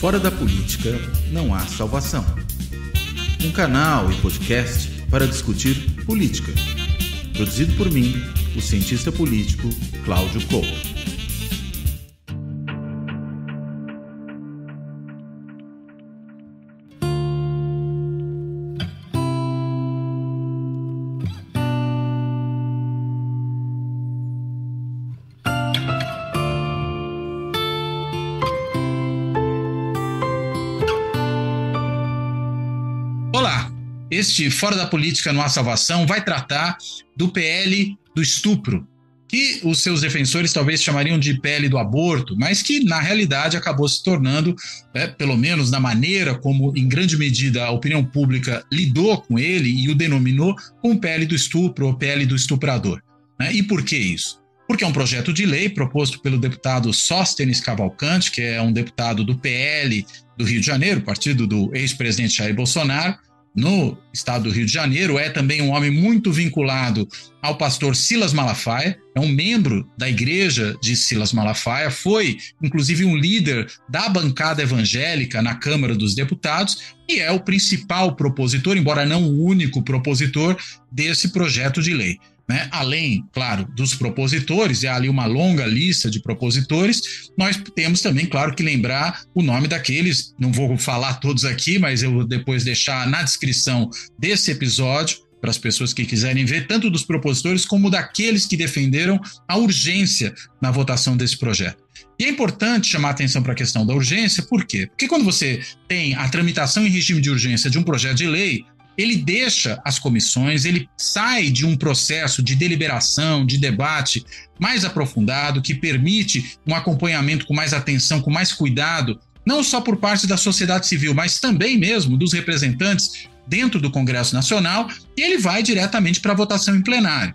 Fora da política não há salvação. Um canal e podcast para discutir política. Produzido por mim, o cientista político Cláudio Couto. Este Fora da Política não há salvação vai tratar do PL do estupro, que os seus defensores talvez chamariam de PL do aborto, mas que na realidade acabou se tornando, pelo menos na maneira como em grande medida a opinião pública lidou com ele e o denominou como PL do estupro ou PL do estuprador. E por que isso? Porque é um projeto de lei proposto pelo deputado Sóstenes Cavalcante, que é um deputado do PL do Rio de Janeiro, partido do ex-presidente Jair Bolsonaro, no estado do Rio de Janeiro. É também um homem muito vinculado ao pastor Silas Malafaia, é um membro da igreja de Silas Malafaia, foi inclusive um líder da bancada evangélica na Câmara dos Deputados e é o principal propositor, embora não o único propositor, desse projeto de lei. Além, claro, dos propositores, é ali uma longa lista de propositores, nós temos também, claro, que lembrar o nome daqueles, não vou falar todos aqui, mas eu vou depois deixar na descrição desse episódio, para as pessoas que quiserem ver, tanto dos propositores como daqueles que defenderam a urgência na votação desse projeto. E é importante chamar a atenção para a questão da urgência, por quê? Porque quando você tem a tramitação em regime de urgência de um projeto de lei, ele deixa as comissões, ele sai de um processo de deliberação, de debate mais aprofundado, que permite um acompanhamento com mais atenção, com mais cuidado, não só por parte da sociedade civil, mas também mesmo dos representantes dentro do Congresso Nacional, e ele vai diretamente para a votação em plenário.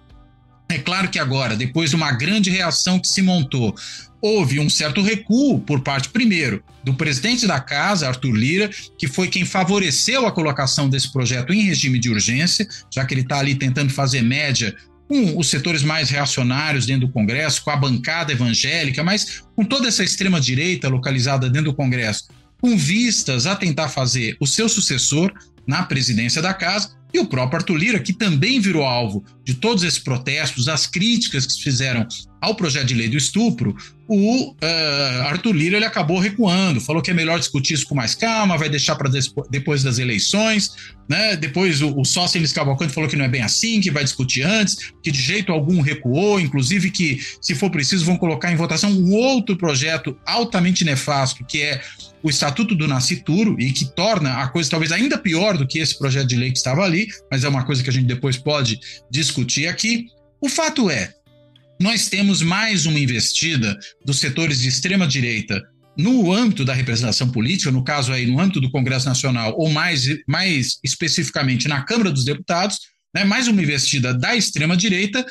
É claro que agora, depois de uma grande reação que se montou, houve um certo recuo por parte, primeiro, do presidente da Casa, Arthur Lira, que foi quem favoreceu a colocação desse projeto em regime de urgência, já que ele está ali tentando fazer média com os setores mais reacionários dentro do Congresso, com a bancada evangélica, mas com toda essa extrema-direita localizada dentro do Congresso, com vistas a tentar fazer o seu sucessor na presidência da Casa, e o próprio Arthur Lira, que também virou alvo de todos esses protestos, as críticas que se fizeram ao projeto de lei do estupro, o Arthur Lira ele acabou recuando, falou que é melhor discutir isso com mais calma, vai deixar para depois das eleições, né? Depois o Sóstenes Cavalcante falou que não é bem assim, que vai discutir antes, que de jeito algum recuou, inclusive que, se for preciso, vão colocar em votação um outro projeto altamente nefasto, que é o Estatuto do Nascituro, e que torna a coisa talvez ainda pior do que esse projeto de lei que estava ali, mas é uma coisa que a gente depois pode discutir aqui. O fato é, nós temos mais uma investida dos setores de extrema-direita no âmbito da representação política, no caso aí no âmbito do Congresso Nacional, ou mais especificamente na Câmara dos Deputados, mais uma investida da extrema-direita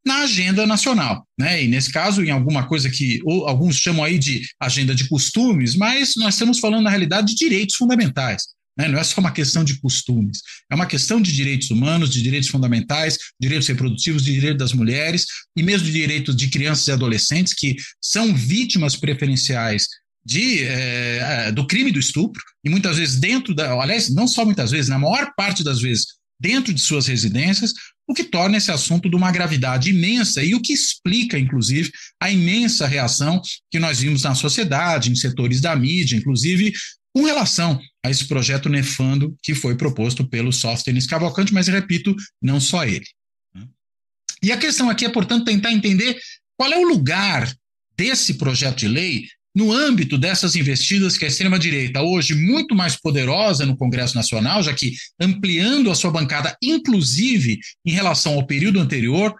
na agenda nacional, e nesse caso em alguma coisa que alguns chamam aí de agenda de costumes, mas nós estamos falando na realidade de direitos fundamentais. Não é só uma questão de costumes, é uma questão de direitos humanos, de direitos fundamentais, direitos reprodutivos, de direitos das mulheres e mesmo de direitos de crianças e adolescentes que são vítimas preferenciais do crime do estupro e muitas vezes aliás, não só muitas vezes, na maior parte das vezes, dentro de suas residências, o que torna esse assunto de uma gravidade imensa e o que explica, inclusive, a imensa reação que nós vimos na sociedade, em setores da mídia, inclusive, com relação a esse projeto nefando que foi proposto pelo Sóstenes Cavalcante, mas, repito, não só ele. E a questão aqui é, portanto, tentar entender qual é o lugar desse projeto de lei no âmbito dessas investidas que a extrema-direita, hoje muito mais poderosa no Congresso Nacional, já que ampliando a sua bancada, inclusive em relação ao período anterior,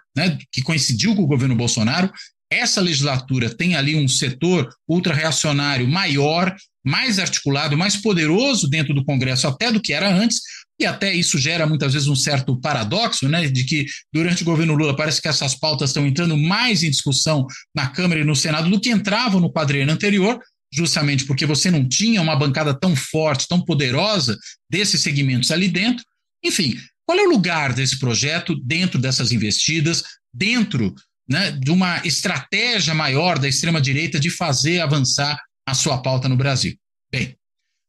que coincidiu com o governo Bolsonaro, essa legislatura tem ali um setor ultra-reacionário maior, mais articulado, mais poderoso dentro do Congresso até do que era antes, e até isso gera muitas vezes um certo paradoxo, de que durante o governo Lula parece que essas pautas estão entrando mais em discussão na Câmara e no Senado do que entravam no quadriênio anterior, justamente porque você não tinha uma bancada tão forte, tão poderosa desses segmentos ali dentro. Enfim, qual é o lugar desse projeto dentro dessas investidas, dentro de uma estratégia maior da extrema-direita de fazer avançar a sua pauta no Brasil? Bem,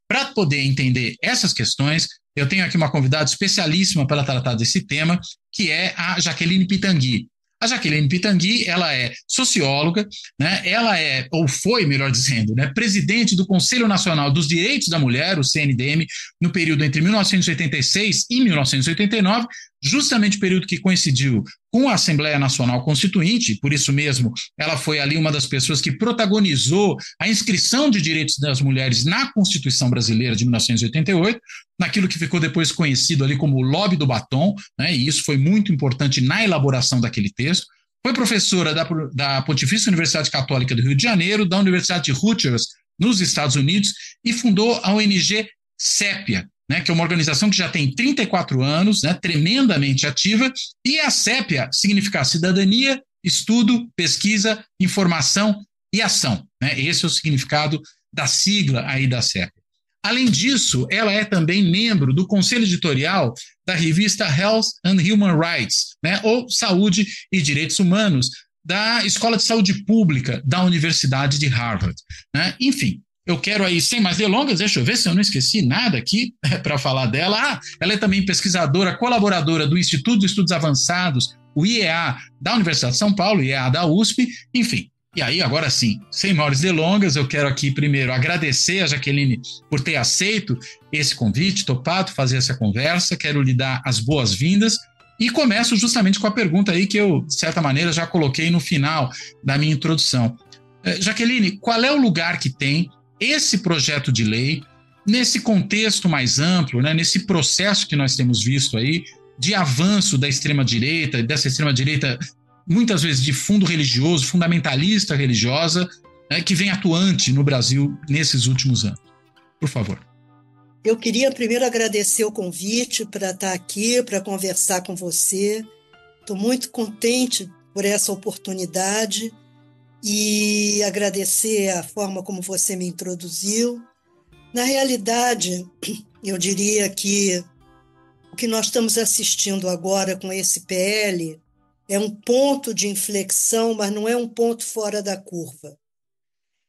para poder entender essas questões, eu tenho aqui uma convidada especialíssima para tratar desse tema, que é a Jaqueline Pitangui. A Jaqueline Pitangui, ela é socióloga, né? Ela é, ou foi, melhor dizendo, né, presidente do Conselho Nacional dos Direitos da Mulher, o CNDM, no período entre 1986 e 1989, justamente o período que coincidiu com a Assembleia Nacional Constituinte. Por isso mesmo, ela foi ali uma das pessoas que protagonizou a inscrição de direitos das mulheres na Constituição Brasileira de 1988, naquilo que ficou depois conhecido ali como o lobby do batom, né, e isso foi muito importante na elaboração daquele texto. Foi professora da Pontifícia Universidade Católica do Rio de Janeiro, da Universidade de Rutgers, nos Estados Unidos, e fundou a ONG Sépia, né, que é uma organização que já tem 34 anos, né, tremendamente ativa, e a Sépia significa cidadania, estudo, pesquisa, informação e ação. Né? Esse é o significado da sigla aí da Sépia. Além disso, ela é também membro do conselho editorial da revista Health and Human Rights, né, ou Saúde e Direitos Humanos, da Escola de Saúde Pública da Universidade de Harvard. Né? Enfim, eu quero aí, sem mais delongas, deixa eu ver se eu não esqueci nada aqui para falar dela. Ela é também pesquisadora, colaboradora do Instituto de Estudos Avançados, o IEA, da Universidade de São Paulo, IEA da USP, enfim. E aí, agora sim, sem maiores delongas, eu quero aqui primeiro agradecer a Jaqueline por ter aceito esse convite, topado fazer essa conversa, quero lhe dar as boas-vindas e começo justamente com a pergunta aí que eu, de certa maneira, já coloquei no final da minha introdução. Jaqueline, qual é o lugar que tem esse projeto de lei nesse contexto mais amplo, né, nesse processo que nós temos visto aí de avanço da extrema-direita, dessa extrema-direita muitas vezes de fundo religioso, fundamentalista religiosa, né, que vem atuante no Brasil nesses últimos anos? Por favor. Eu queria primeiro agradecer o convite para estar aqui, para conversar com você. Estou muito contente por essa oportunidade e agradecer a forma como você me introduziu. Na realidade, eu diria que o que nós estamos assistindo agora com esse PL é um ponto de inflexão, mas não é um ponto fora da curva.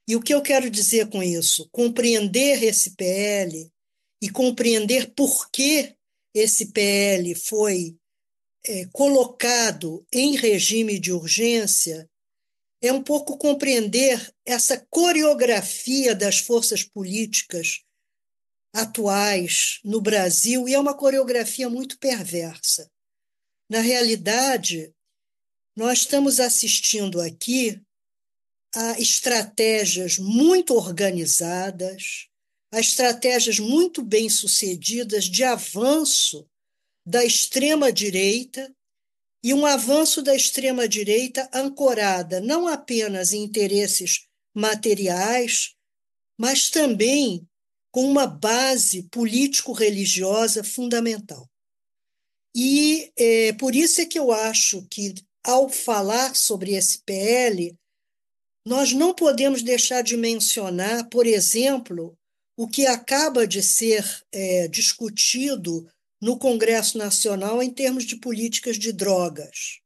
E o que eu quero dizer com isso? Compreender esse PL e compreender por que esse PL foi colocado em regime de urgência é um pouco compreender essa coreografia das forças políticas atuais no Brasil, e é uma coreografia muito perversa. Na realidade, nós estamos assistindo aqui a estratégias muito organizadas, a estratégias muito bem-sucedidas de avanço da extrema-direita, e um avanço da extrema-direita ancorada não apenas em interesses materiais, mas também com uma base político-religiosa fundamental. E por isso é que eu acho que, ao falar sobre esse PL, nós não podemos deixar de mencionar, por exemplo, o que acaba de ser discutido no Congresso Nacional em termos de políticas de drogas.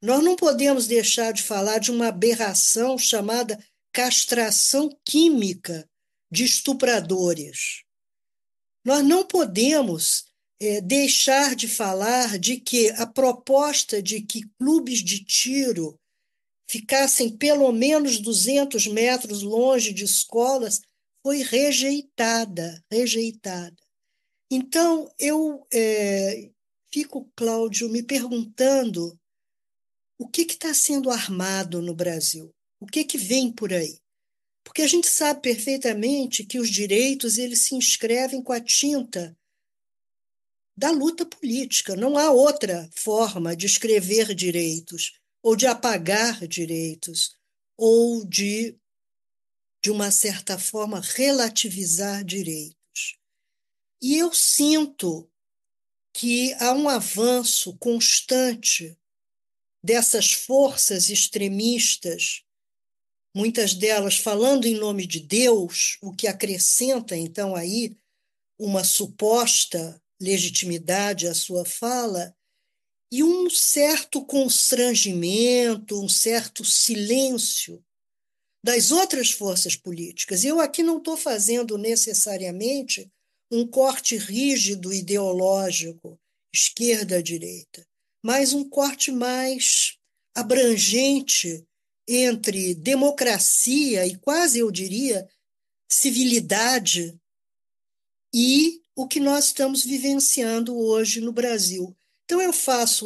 Nós não podemos deixar de falar de uma aberração chamada castração química de estupradores. Nós não podemos deixar de falar de que a proposta de que clubes de tiro ficassem pelo menos 200 metros longe de escolas foi rejeitada. Então, eu fico, Cláudio, me perguntando o que está sendo armado no Brasil, o que vem por aí. Porque a gente sabe perfeitamente que os direitos eles se inscrevem com a tinta da luta política. Não há outra forma de escrever direitos, ou de apagar direitos, ou de uma certa forma, relativizar direitos. E eu sinto que há um avanço constante dessas forças extremistas, muitas delas falando em nome de Deus, o que acrescenta, então, aí uma suposta legitimidade à sua fala, e um certo constrangimento, um certo silêncio das outras forças políticas. E eu aqui não estou fazendo necessariamente um corte rígido ideológico, esquerda-direita, mas um corte mais abrangente entre democracia e quase, eu diria, civilidade e o que nós estamos vivenciando hoje no Brasil. Então, eu faço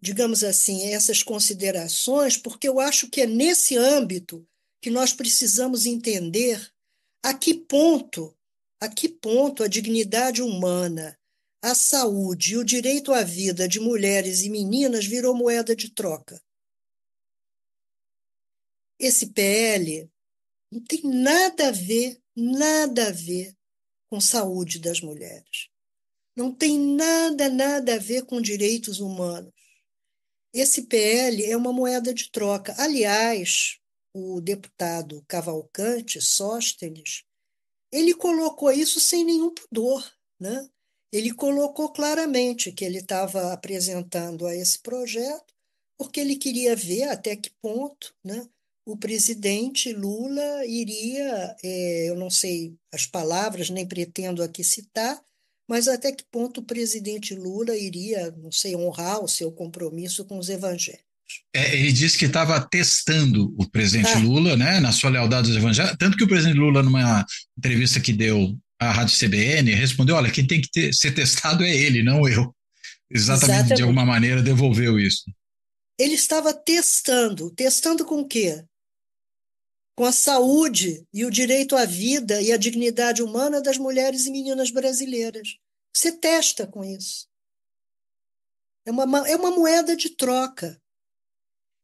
digamos assim, essas considerações, porque eu acho que é nesse âmbito que nós precisamos entender a que ponto a dignidade humana, a saúde e o direito à vida de mulheres e meninas virou moeda de troca. Esse PL não tem nada a ver com saúde das mulheres. Não tem nada a ver com direitos humanos. Esse PL é uma moeda de troca. Aliás, o deputado Cavalcante Sóstenes, ele colocou isso sem nenhum pudor, né? Ele colocou claramente que ele estava apresentando a esse projeto porque ele queria ver até que ponto, né, o presidente Lula iria, eu não sei as palavras, nem pretendo aqui citar, mas até que ponto o presidente Lula iria, não sei, honrar o seu compromisso com os evangélicos. Ele disse que estava testando o presidente Ah, Lula, né, na sua lealdade aos evangélicos, tanto que o presidente Lula, numa entrevista que deu à Rádio CBN, respondeu: olha, quem tem que ser testado é ele, não eu. Exatamente, de alguma exatamente. maneira, devolveu isso. Ele estava testando com o quê? Com a saúde e o direito à vida e à dignidade humana das mulheres e meninas brasileiras. Você testa com isso. É uma moeda de troca.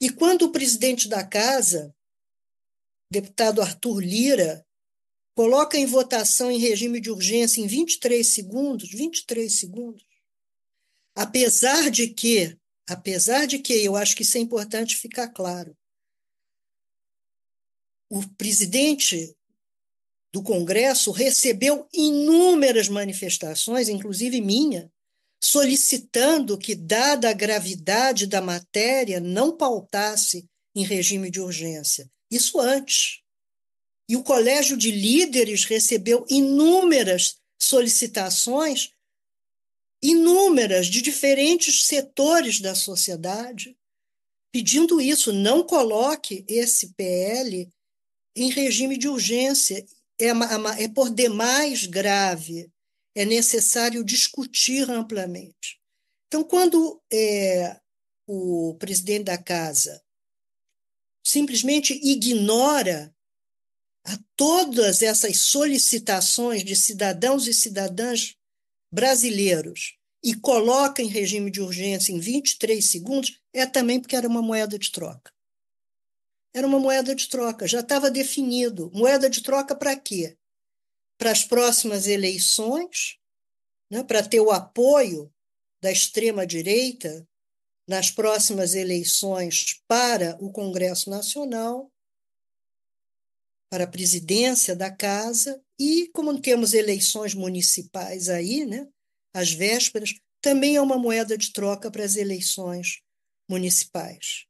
E quando o presidente da casa, deputado Arthur Lira, coloca em votação em regime de urgência em 23 segundos, apesar de que, eu acho que isso é importante ficar claro, o presidente do Congresso recebeu inúmeras manifestações, inclusive minha, solicitando que, dada a gravidade da matéria, não pautasse em regime de urgência. Isso antes. E o Colégio de Líderes recebeu inúmeras solicitações, inúmeras, de diferentes setores da sociedade, pedindo isso. Não coloque esse PL em regime de urgência. É por demais grave. É necessário discutir amplamente. Então, quando o presidente da casa simplesmente ignora a todas essas solicitações de cidadãos e cidadãs brasileiros e coloca em regime de urgência em 23 segundos, é também porque era uma moeda de troca. Era uma moeda de troca, já estava definido. Moeda de troca para quê? Para as próximas eleições, né, para ter o apoio da extrema-direita nas próximas eleições para o Congresso Nacional, para a presidência da casa, e como temos eleições municipais aí, né, às vésperas, também é uma moeda de troca para as eleições municipais.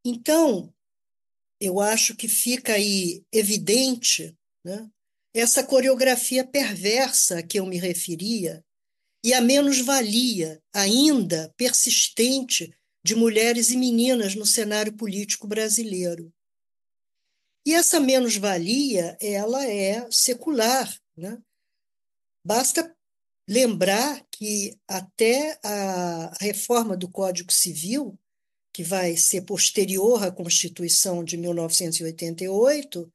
Então, eu acho que fica aí evidente, né, essa coreografia perversa a que eu me referia e a menos-valia ainda persistente de mulheres e meninas no cenário político brasileiro. E essa menos-valia, ela é secular, né? Basta lembrar que até a reforma do Código Civil, que vai ser posterior à Constituição de 1988,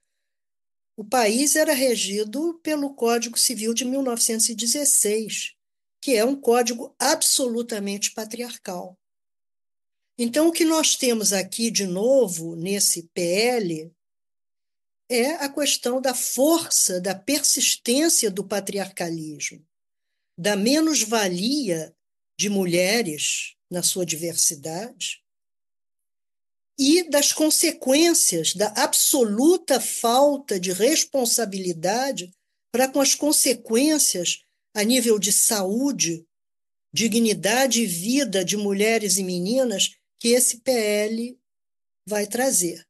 o país era regido pelo Código Civil de 1916, que é um código absolutamente patriarcal. Então, o que nós temos aqui, de novo, nesse PL, é a questão da força, da persistência do patriarcalismo, da menos-valia de mulheres na sua diversidade e das consequências da absoluta falta de responsabilidade para com as consequências a nível de saúde, dignidade e vida de mulheres e meninas que esse PL vai trazer.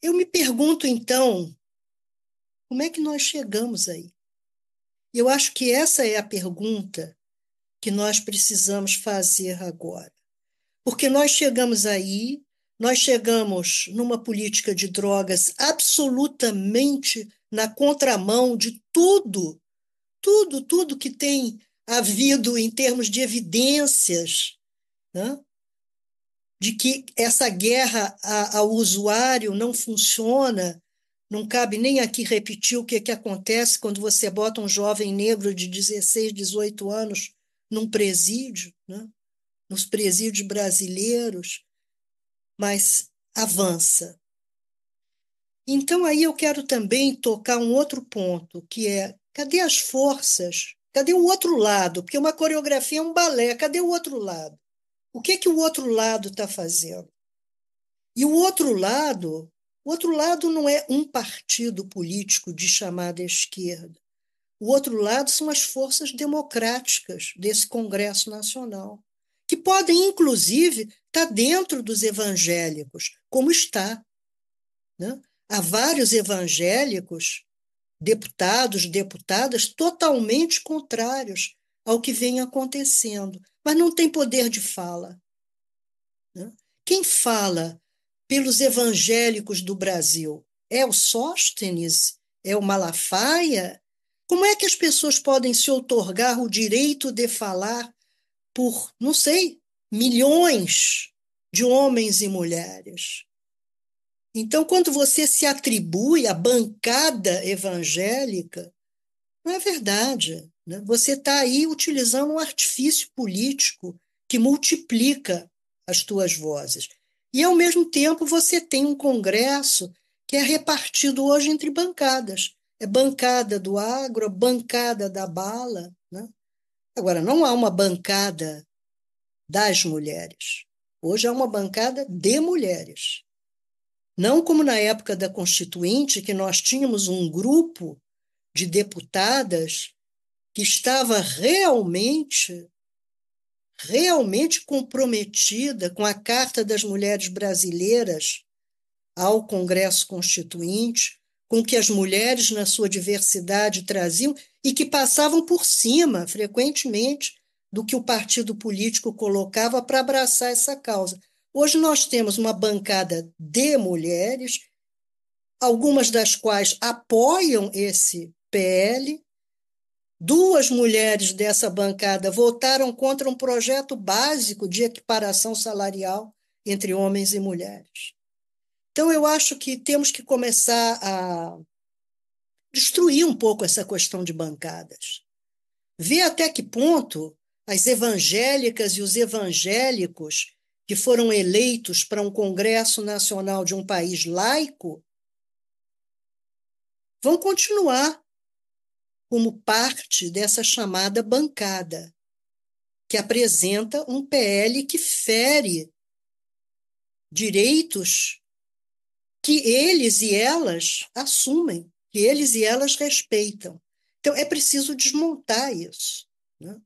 Eu me pergunto, então, como é que nós chegamos aí? Eu acho que essa é a pergunta que nós precisamos fazer agora. Porque nós chegamos aí, nós chegamos numa política de drogas absolutamente na contramão de tudo que tem havido em termos de evidências, né? De que essa guerra ao usuário não funciona. Não cabe nem aqui repetir o que acontece quando você bota um jovem negro de 16, 18 anos num presídio, né? Nos presídios brasileiros, mas avança. Então, aí eu quero também tocar um outro ponto, que é, cadê as forças? Cadê o outro lado? Porque uma coreografia é um balé, cadê o outro lado? O que o outro lado está fazendo? E o outro lado não é um partido político de chamada esquerda. O outro lado são as forças democráticas desse Congresso Nacional, que podem, inclusive, estar dentro dos evangélicos, como está, né? Há vários evangélicos, deputados, deputadas, totalmente contrários ao que vem acontecendo, mas não tem poder de fala, né? Quem fala pelos evangélicos do Brasil é o Sóstenes? É o Malafaia? Como é que as pessoas podem se outorgar o direito de falar por, não sei, milhões de homens e mulheres? Então, quando você se atribui à bancada evangélica, não é verdade, né? Você está aí utilizando um artifício político que multiplica as tuas vozes. E, ao mesmo tempo, você tem um Congresso que é repartido hoje entre bancadas. É bancada do agro, bancada da bala, né? Agora, não há uma bancada das mulheres. Hoje há uma bancada de mulheres. Não como na época da Constituinte, que nós tínhamos um grupo de deputadas que estava realmente comprometida com a Carta das Mulheres Brasileiras ao Congresso Constituinte, com o que as mulheres, na sua diversidade, traziam e que passavam por cima, frequentemente, do que o partido político colocava para abraçar essa causa. Hoje nós temos uma bancada de mulheres, algumas das quais apoiam esse PL. Duas mulheres dessa bancada votaram contra um projeto básico de equiparação salarial entre homens e mulheres. Então, eu acho que temos que começar a destruir um pouco essa questão de bancadas. Ver até que ponto as evangélicas e os evangélicos que foram eleitos para um Congresso Nacional de um país laico vão continuar como parte dessa chamada bancada, que apresenta um PL que fere direitos que eles e elas assumem, que eles e elas respeitam. Então, é preciso desmontar isso, né?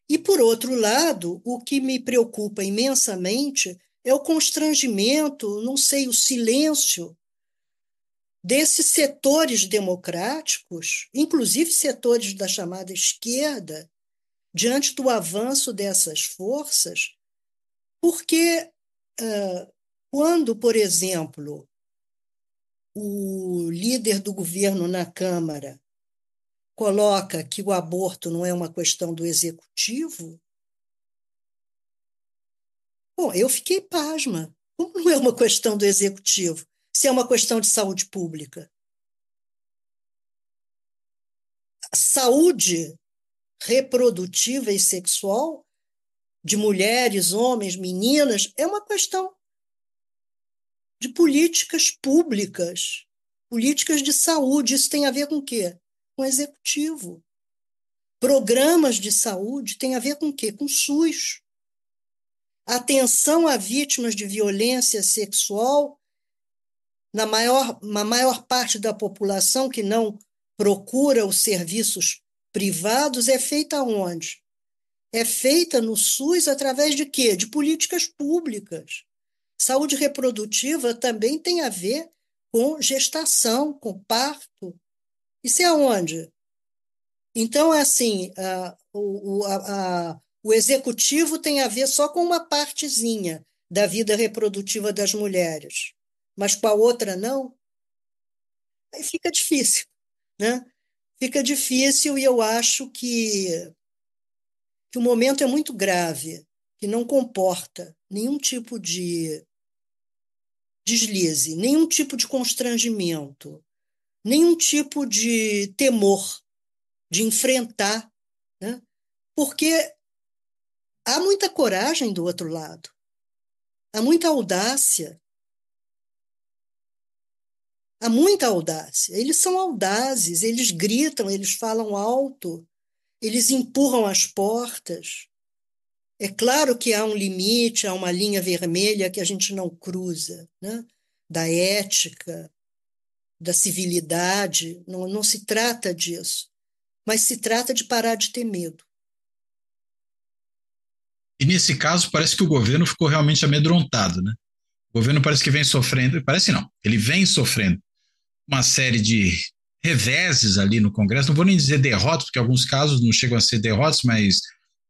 E, por outro lado, o que me preocupa imensamente é o constrangimento, não sei, o silêncio desses setores democráticos, inclusive setores da chamada esquerda, diante do avanço dessas forças, porque quando, por exemplo, o líder do governo na Câmara coloca que o aborto não é uma questão do executivo, bom, eu fiquei pasma. Como não é uma questão do executivo, se é uma questão de saúde pública? A saúde reprodutiva e sexual de mulheres, homens, meninas, é uma questão de políticas públicas, políticas de saúde. Isso tem a ver com o quê? Com o executivo. Programas de saúde têm a ver com o quê? Com o SUS. Atenção a vítimas de violência sexual, na maior parte da população que não procura os serviços privados, é feita onde? É feita no SUS através de quê? De políticas públicas. Saúde reprodutiva também tem a ver com gestação, com parto. Isso é aonde? Então, é assim, o executivo tem a ver só com uma partezinha da vida reprodutiva das mulheres, mas com a outra não. Aí fica difícil, né? Fica difícil e eu acho que o momento é muito grave, que não comporta nenhum tipo de deslize, nenhum tipo de constrangimento, nenhum tipo de temor de enfrentar, né? Porque há muita coragem do outro lado, há muita audácia, há muita audácia. Eles são audazes, eles gritam, eles falam alto, eles empurram as portas. É claro que há um limite, há uma linha vermelha que a gente não cruza, né? Da ética, da civilidade, não se trata disso, mas se trata de parar de ter medo. E nesse caso, parece que o governo ficou realmente amedrontado, né? O governo parece que vem sofrendo, parece não, ele vem sofrendo uma série de reveses ali no Congresso, não vou nem dizer derrotas, porque em alguns casos não chegam a ser derrotas, mas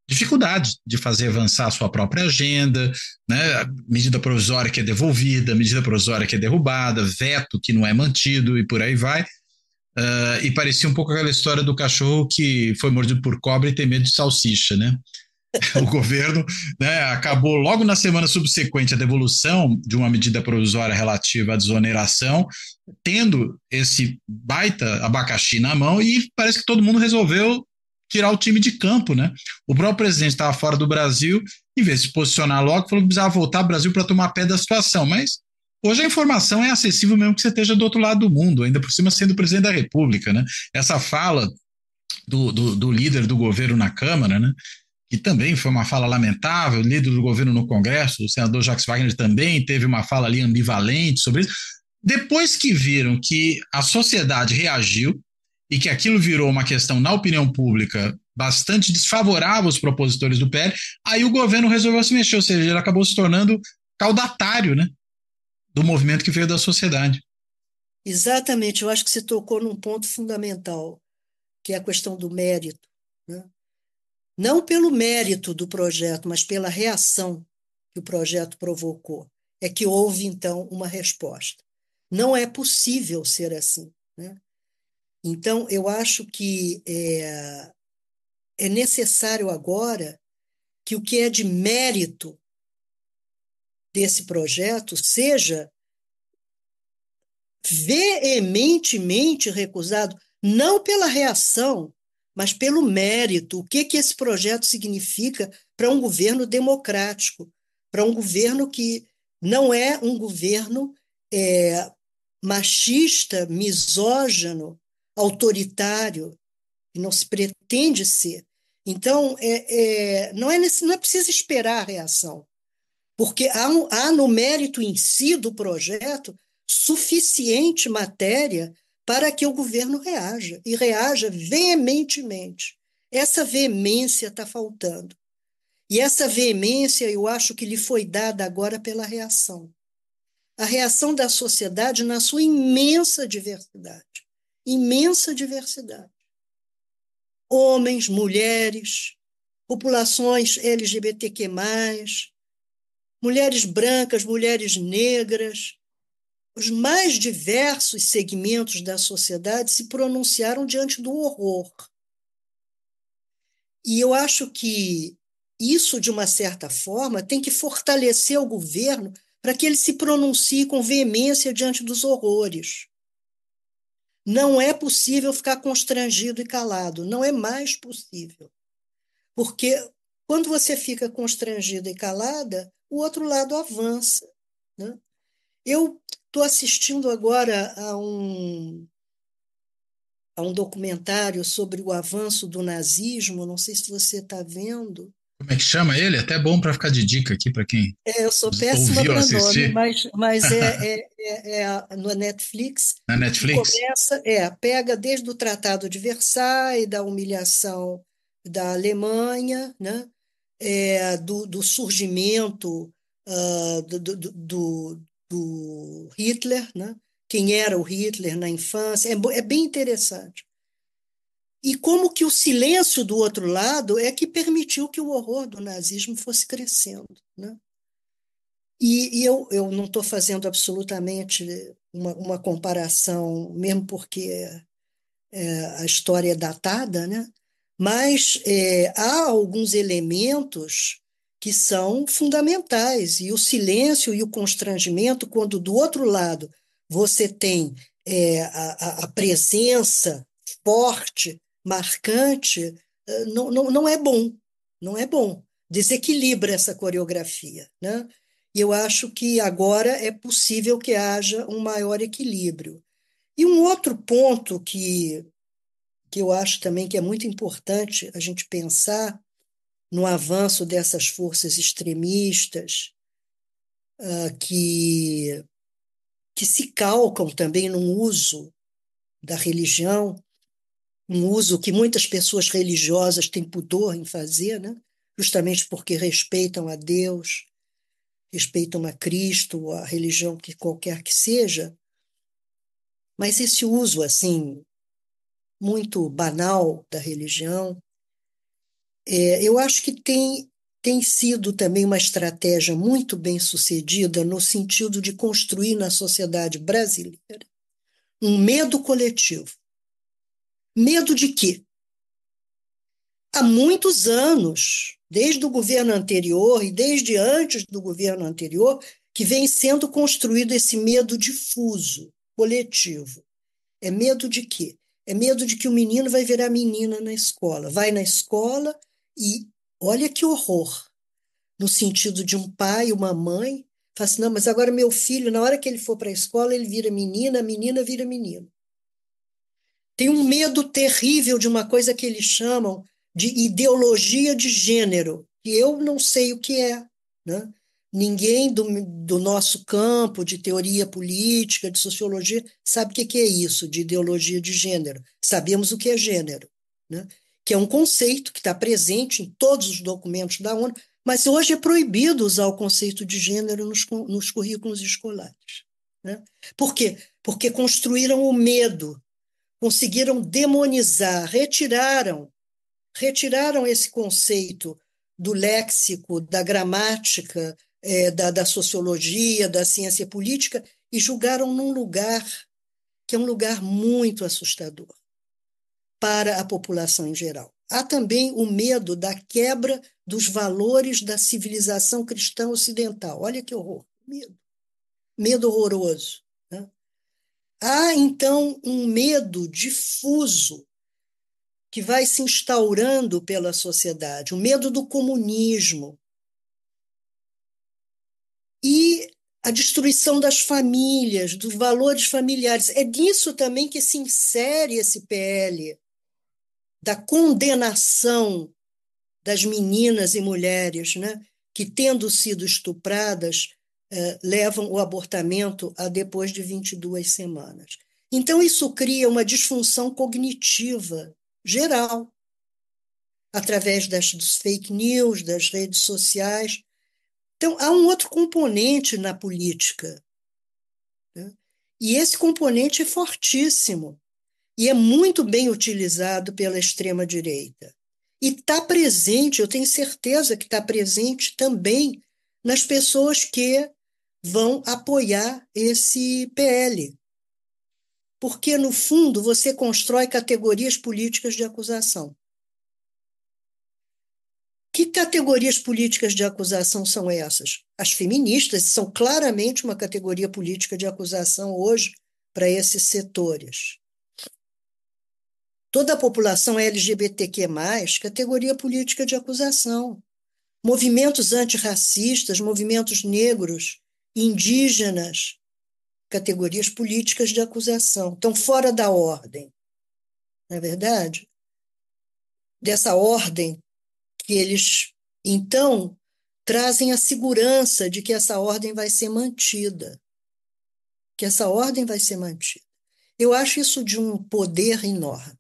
dificuldade de fazer avançar a sua própria agenda, né? Medida provisória que é devolvida, medida provisória que é derrubada, veto que não é mantido e por aí vai. E parecia um pouco aquela história do cachorro que foi mordido por cobra e tem medo de salsicha, né? O governo, né, acabou logo na semana subsequente à devolução de uma medida provisória relativa à desoneração, tendo esse baita abacaxi na mão e parece que todo mundo resolveu tirar o time de campo, né? O próprio presidente estava fora do Brasil, em vez de se posicionar logo, falou que precisava voltar ao Brasil para tomar pé da situação, mas hoje a informação é acessível mesmo que você esteja do outro lado do mundo, ainda por cima sendo presidente da República, né? Essa fala do líder do governo na Câmara, né? Que também foi uma fala lamentável, líder do governo no Congresso, o senador Jacques Wagner também teve uma fala ali ambivalente sobre isso. Depois que viram que a sociedade reagiu e que aquilo virou uma questão na opinião pública bastante desfavorável aos propositores do PL, aí o governo resolveu se mexer, ou seja, ele acabou se tornando caudatário, né, do movimento que veio da sociedade. Exatamente, eu acho que você tocou num ponto fundamental, que é a questão do mérito, né? Não pelo mérito do projeto, mas pela reação que o projeto provocou, é que houve, então, uma resposta. Não é possível ser assim, né? Então, eu acho que é necessário agora que o que é de mérito desse projeto seja veementemente recusado, não pela reação, mas pelo mérito. O que esse projeto significa para um governo democrático, para um governo que não é um governo machista, misógino, autoritário, que não se pretende ser. Então, não é preciso esperar a reação, porque há no mérito em si do projeto suficiente matéria para que o governo reaja, e reaja veementemente. Essa veemência está faltando. E essa veemência eu acho que lhe foi dada agora pela reação. A reação da sociedade na sua imensa diversidade. Imensa diversidade. Homens, mulheres, populações LGBTQ+, mulheres brancas, mulheres negras, os mais diversos segmentos da sociedade se pronunciaram diante do horror. E eu acho que isso, de uma certa forma, tem que fortalecer o governo para que ele se pronuncie com veemência diante dos horrores. Não é possível ficar constrangido e calado, não é mais possível. Porque quando você fica constrangida e calada, o outro lado avança, né? Eu estou assistindo agora a um documentário sobre o avanço do nazismo, não sei se você está vendo. Como é que chama ele? Até bom para ficar de dica aqui para quem Eu sou péssima ouviu para nome, assistir. mas no Netflix, Na e Netflix? pega desde o Tratado de Versailles, da humilhação da Alemanha, né? Do surgimento do Hitler, né? quem era o Hitler na infância. É bem interessante. E como que o silêncio do outro lado é que permitiu que o horror do nazismo fosse crescendo, né? E eu não estou fazendo absolutamente uma comparação, mesmo porque a história é datada, né? Mas há alguns elementos que são fundamentais, e o silêncio e o constrangimento, quando do outro lado você tem a presença forte, marcante, não é bom, não é bom. Desequilibra essa coreografia, né? E eu acho que agora é possível que haja um maior equilíbrio. E um outro ponto que eu acho também que é muito importante a gente pensar no avanço dessas forças extremistas, que se calcam também no uso da religião, um uso que muitas pessoas religiosas têm pudor em fazer, né? Justamente porque respeitam a Deus, respeitam a Cristo, a religião que qualquer que seja, mas esse uso assim muito banal da religião, eu acho que tem sido também uma estratégia muito bem sucedida no sentido de construir na sociedade brasileira um medo coletivo. Medo de quê? Há muitos anos, desde o governo anterior e desde antes do governo anterior, que vem sendo construído esse medo difuso, coletivo. É medo de quê? É medo de que o menino vai virar menina na escola. Vai na escola e olha que horror. No sentido de um pai, uma mãe, fala assim, não, mas agora meu filho, na hora que ele for para a escola, ele vira menina, a menina vira menino. Tem um medo terrível de uma coisa que eles chamam de ideologia de gênero, que eu não sei o que é, né? Ninguém do nosso campo de teoria política, de sociologia, sabe o que é isso, de ideologia de gênero. Sabemos o que é gênero, né? Que é um conceito que está presente em todos os documentos da ONU, mas hoje é proibido usar o conceito de gênero nos currículos escolares, né? Por quê? Porque construíram o medo, conseguiram demonizar, retiraram esse conceito do léxico, da gramática, da sociologia, da ciência política, e julgaram num lugar que é um lugar muito assustador para a população em geral. Há também o medo da quebra dos valores da civilização cristã ocidental. Olha que horror, medo horroroso, né? Há, então, um medo difuso que vai se instaurando pela sociedade, o medo do comunismo e a destruição das famílias, dos valores familiares. É disso também que se insere esse PL da condenação das meninas e mulheres, né, que, tendo sido estupradas, levam o abortamento a depois de 22 semanas. Então, isso cria uma disfunção cognitiva geral, através dos fake news, das redes sociais. Então, há um outro componente na política, né? E esse componente é fortíssimo e é muito bem utilizado pela extrema-direita. E está presente, eu tenho certeza que está presente também nas pessoas que vão apoiar esse PL. Porque, no fundo, você constrói categorias políticas de acusação. Que categorias políticas de acusação são essas? As feministas são claramente uma categoria política de acusação hoje para esses setores. Toda a população LGBTQ+, categoria política de acusação. Movimentos antirracistas, movimentos negros, indígenas, categorias políticas de acusação. Estão fora da ordem, não é verdade? Dessa ordem que eles, então, trazem a segurança de que essa ordem vai ser mantida. Que essa ordem vai ser mantida. Eu acho isso de um poder enorme.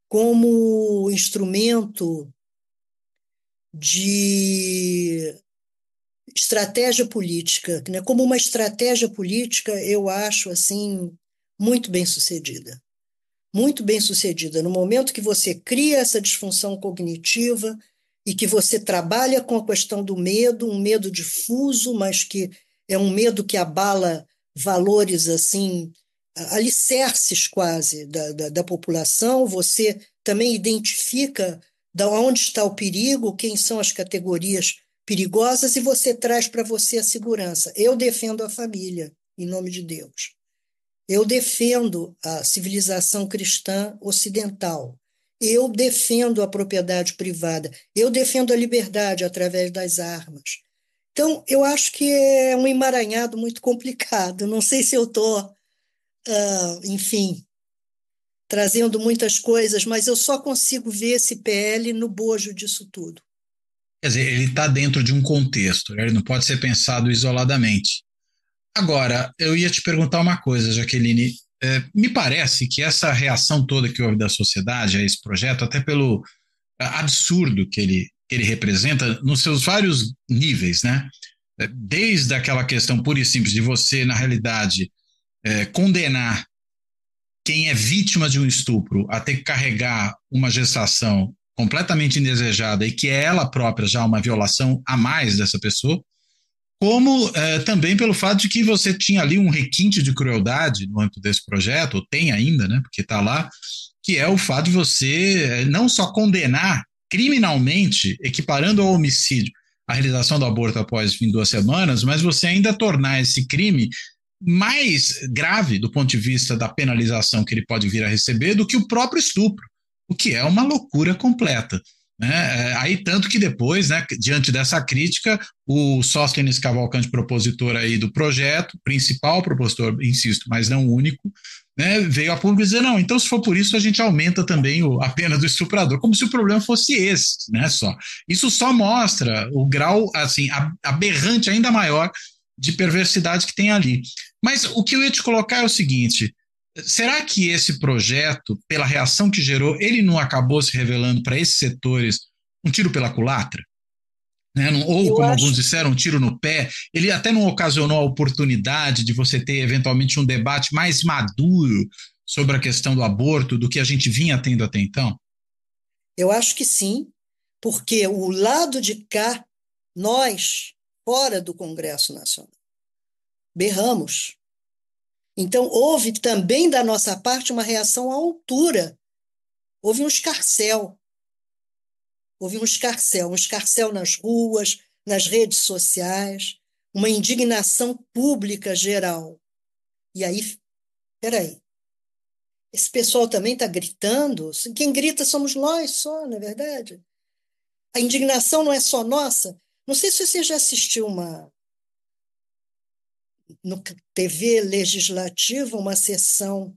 Como instrumento de estratégia política, né? Como uma estratégia política, eu acho assim muito bem sucedida. Muito bem sucedida. No momento que você cria essa disfunção cognitiva e que você trabalha com a questão do medo, um medo difuso, mas que é um medo que abala valores assim, alicerces quase da população, você também identifica de onde está o perigo, quem são as categorias perigosas, e você traz para você a segurança. Eu defendo a família, em nome de Deus. Eu defendo a civilização cristã ocidental. Eu defendo a propriedade privada. Eu defendo a liberdade através das armas. Então, eu acho que é um emaranhado muito complicado. Não sei se eu estou, enfim, trazendo muitas coisas, mas eu só consigo ver esse PL no bojo disso tudo. Quer dizer, ele está dentro de um contexto, né? Ele não pode ser pensado isoladamente. Agora, eu ia te perguntar uma coisa, Jaqueline. Me parece que essa reação toda que houve da sociedade a esse projeto, até pelo absurdo que ele representa, nos seus vários níveis, né? Desde aquela questão pura e simples de você, na realidade, condenar quem é vítima de um estupro a ter que carregar uma gestação completamente indesejada e que é ela própria já uma violação a mais dessa pessoa, como também pelo fato de que você tinha ali um requinte de crueldade no âmbito desse projeto, ou tem ainda, né, porque está lá, que é o fato de você não só condenar criminalmente, equiparando ao homicídio a realização do aborto após 22 semanas, mas você ainda tornar esse crime mais grave do ponto de vista da penalização que ele pode vir a receber do que o próprio estupro, o que é uma loucura completa. Né? Aí tanto que depois, né, diante dessa crítica, o Sóstenes Cavalcante, propositor aí do projeto, principal propositor, insisto, mas não único, né, veio a público dizer, não, então se for por isso a gente aumenta também a pena do estuprador, como se o problema fosse esse, né, só. Isso só mostra o grau, assim, aberrante ainda maior de perversidade que tem ali. Mas o que eu ia te colocar é o seguinte, será que esse projeto, pela reação que gerou, ele não acabou se revelando para esses setores um tiro pela culatra? Né? Ou, Eu como alguns acho, disseram, um tiro no pé. Ele até não ocasionou a oportunidade de você ter, eventualmente, um debate mais maduro sobre a questão do aborto do que a gente vinha tendo até então? eu acho que sim, porque o lado de cá, nós, fora do Congresso Nacional, berramos. Então, houve também da nossa parte uma reação à altura. Houve um escarcéu nas ruas, nas redes sociais, uma indignação pública geral. E aí, peraí, esse pessoal também está gritando? Quem grita somos nós só, não é verdade? A indignação não é só nossa. Não sei se você já assistiu no TV Legislativa uma sessão.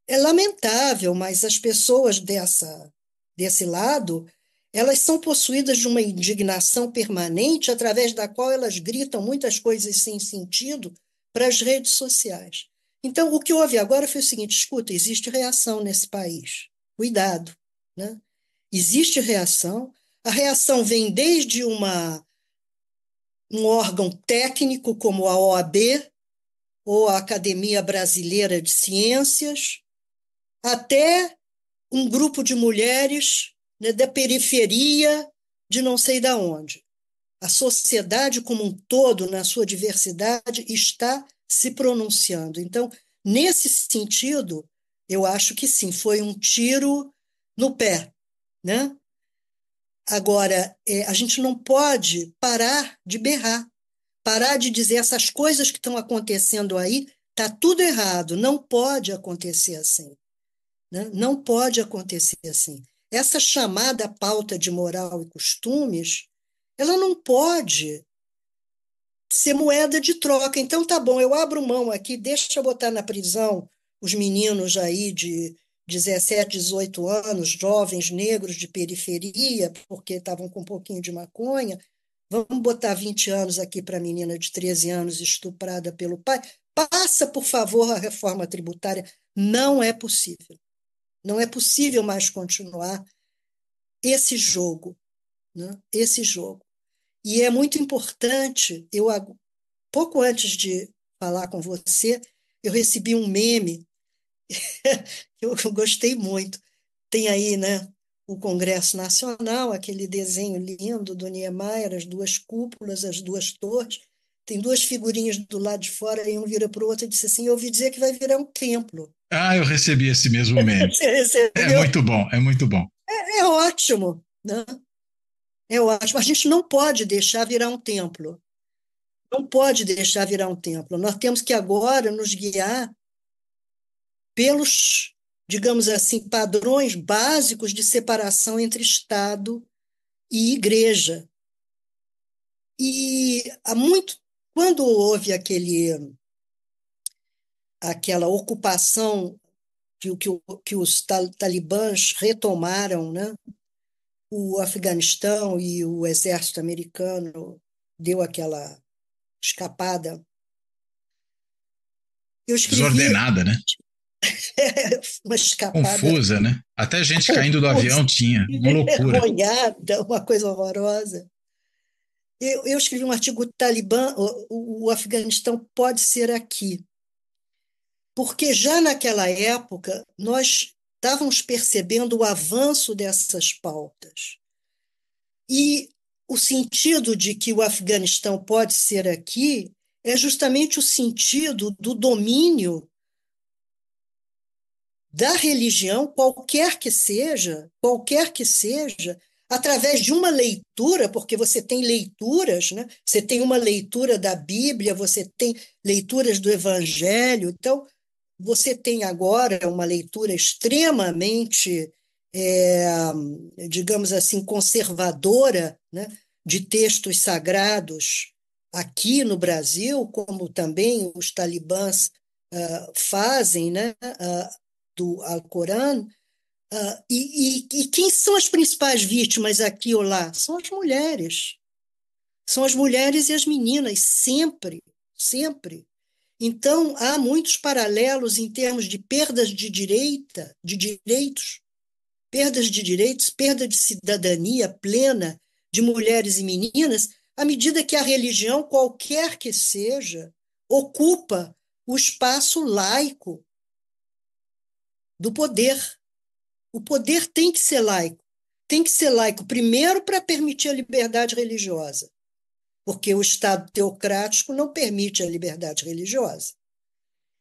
É lamentável, mas as pessoas desse lado, elas são possuídas de uma indignação permanente através da qual elas gritam muitas coisas sem sentido para as redes sociais. Então, o que houve agora foi o seguinte: escuta, existe reação nesse país. Cuidado, né? Existe reação. A reação vem desde um órgão técnico como a OAB ou a Academia Brasileira de Ciências, até um grupo de mulheres, né, da periferia de não sei da onde. A sociedade como um todo, na sua diversidade, está se pronunciando. Então, nesse sentido, eu acho que sim, foi um tiro no pé, né? Agora, a gente não pode parar de berrar, parar de dizer essas coisas que estão acontecendo aí, está tudo errado, não pode acontecer assim. Né? Não pode acontecer assim. Essa chamada pauta de moral e costumes, ela não pode ser moeda de troca. Então, tá bom, eu abro mão aqui, deixa eu botar na prisão os meninos aí de 17, 18 anos, jovens negros de periferia, porque estavam com um pouquinho de maconha. Vamos botar 20 anos aqui para a menina de 13 anos estuprada pelo pai. Passa, por favor, a reforma tributária. Não é possível. Não é possível mais continuar esse jogo, né? Esse jogo. E é muito importante, pouco antes de falar com você, eu recebi um meme que eu gostei muito. Tem aí, né, o Congresso Nacional, aquele desenho lindo do Niemeyer, as duas cúpulas, as duas torres. Tem duas figurinhas do lado de fora, e um vira para o outro e disse assim: eu ouvi dizer que vai virar um templo. Ah, eu recebi esse mesmo meme. Você É recebeu? muito bom, é muito bom. É ótimo, né? É ótimo. A gente não pode deixar virar um templo. Não pode deixar virar um templo. Nós temos que agora nos guiar pelos, digamos assim, padrões básicos de separação entre Estado e Igreja. E há muito, quando houve aquela ocupação que os talibãs retomaram, né? O Afeganistão e o exército americano deu aquela escapada. Eu escrevi Desordenada, né? uma escapada Confusa, né? Até gente caindo do confusa, avião tinha. Uma loucura. envergonhada, uma coisa horrorosa. Eu escrevi um artigo: o Talibã, o Afeganistão pode ser aqui, porque já naquela época nós estávamos percebendo o avanço dessas pautas. E o sentido de que o Afeganistão pode ser aqui é justamente o sentido do domínio da religião, qualquer que seja, através de uma leitura, porque você tem leituras, né? Você tem uma leitura da Bíblia, você tem leituras do Evangelho, então você tem agora uma leitura extremamente, digamos assim, conservadora, né, de textos sagrados aqui no Brasil, como também os talibãs fazem, né, do Alcorão. E quem são as principais vítimas aqui ou lá? São as mulheres. São as mulheres e as meninas, sempre, sempre. Então, há muitos paralelos em termos de perdas de direitos, perda de cidadania plena de mulheres e meninas, à medida que a religião, qualquer que seja, ocupa o espaço laico do poder. O poder tem que ser laico. Tem que ser laico, primeiro, para permitir a liberdade religiosa, porque o Estado teocrático não permite a liberdade religiosa.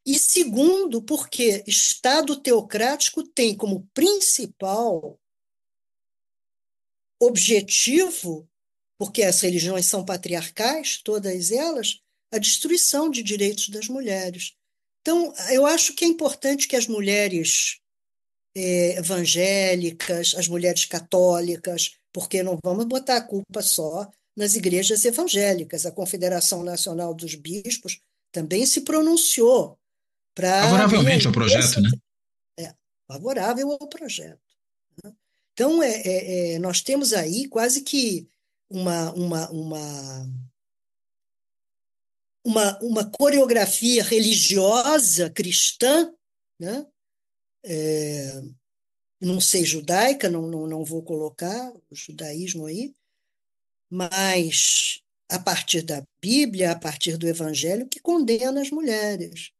E segundo, porque Estado teocrático tem como principal objetivo, porque as religiões são patriarcais, todas elas, a destruição de direitos das mulheres. Então, eu acho que é importante que as mulheres evangélicas, as mulheres católicas, porque não vamos botar a culpa só nas igrejas evangélicas. A Confederação Nacional dos Bispos também se pronunciou para a minha Favoravelmente ao projeto, imensa né? favorável ao projeto. Então, nós temos aí quase que uma, uma, uma, uma coreografia religiosa cristã, né? Não sei judaica, não vou colocar o judaísmo aí, mas a partir da Bíblia, a partir do Evangelho, que condena as mulheres.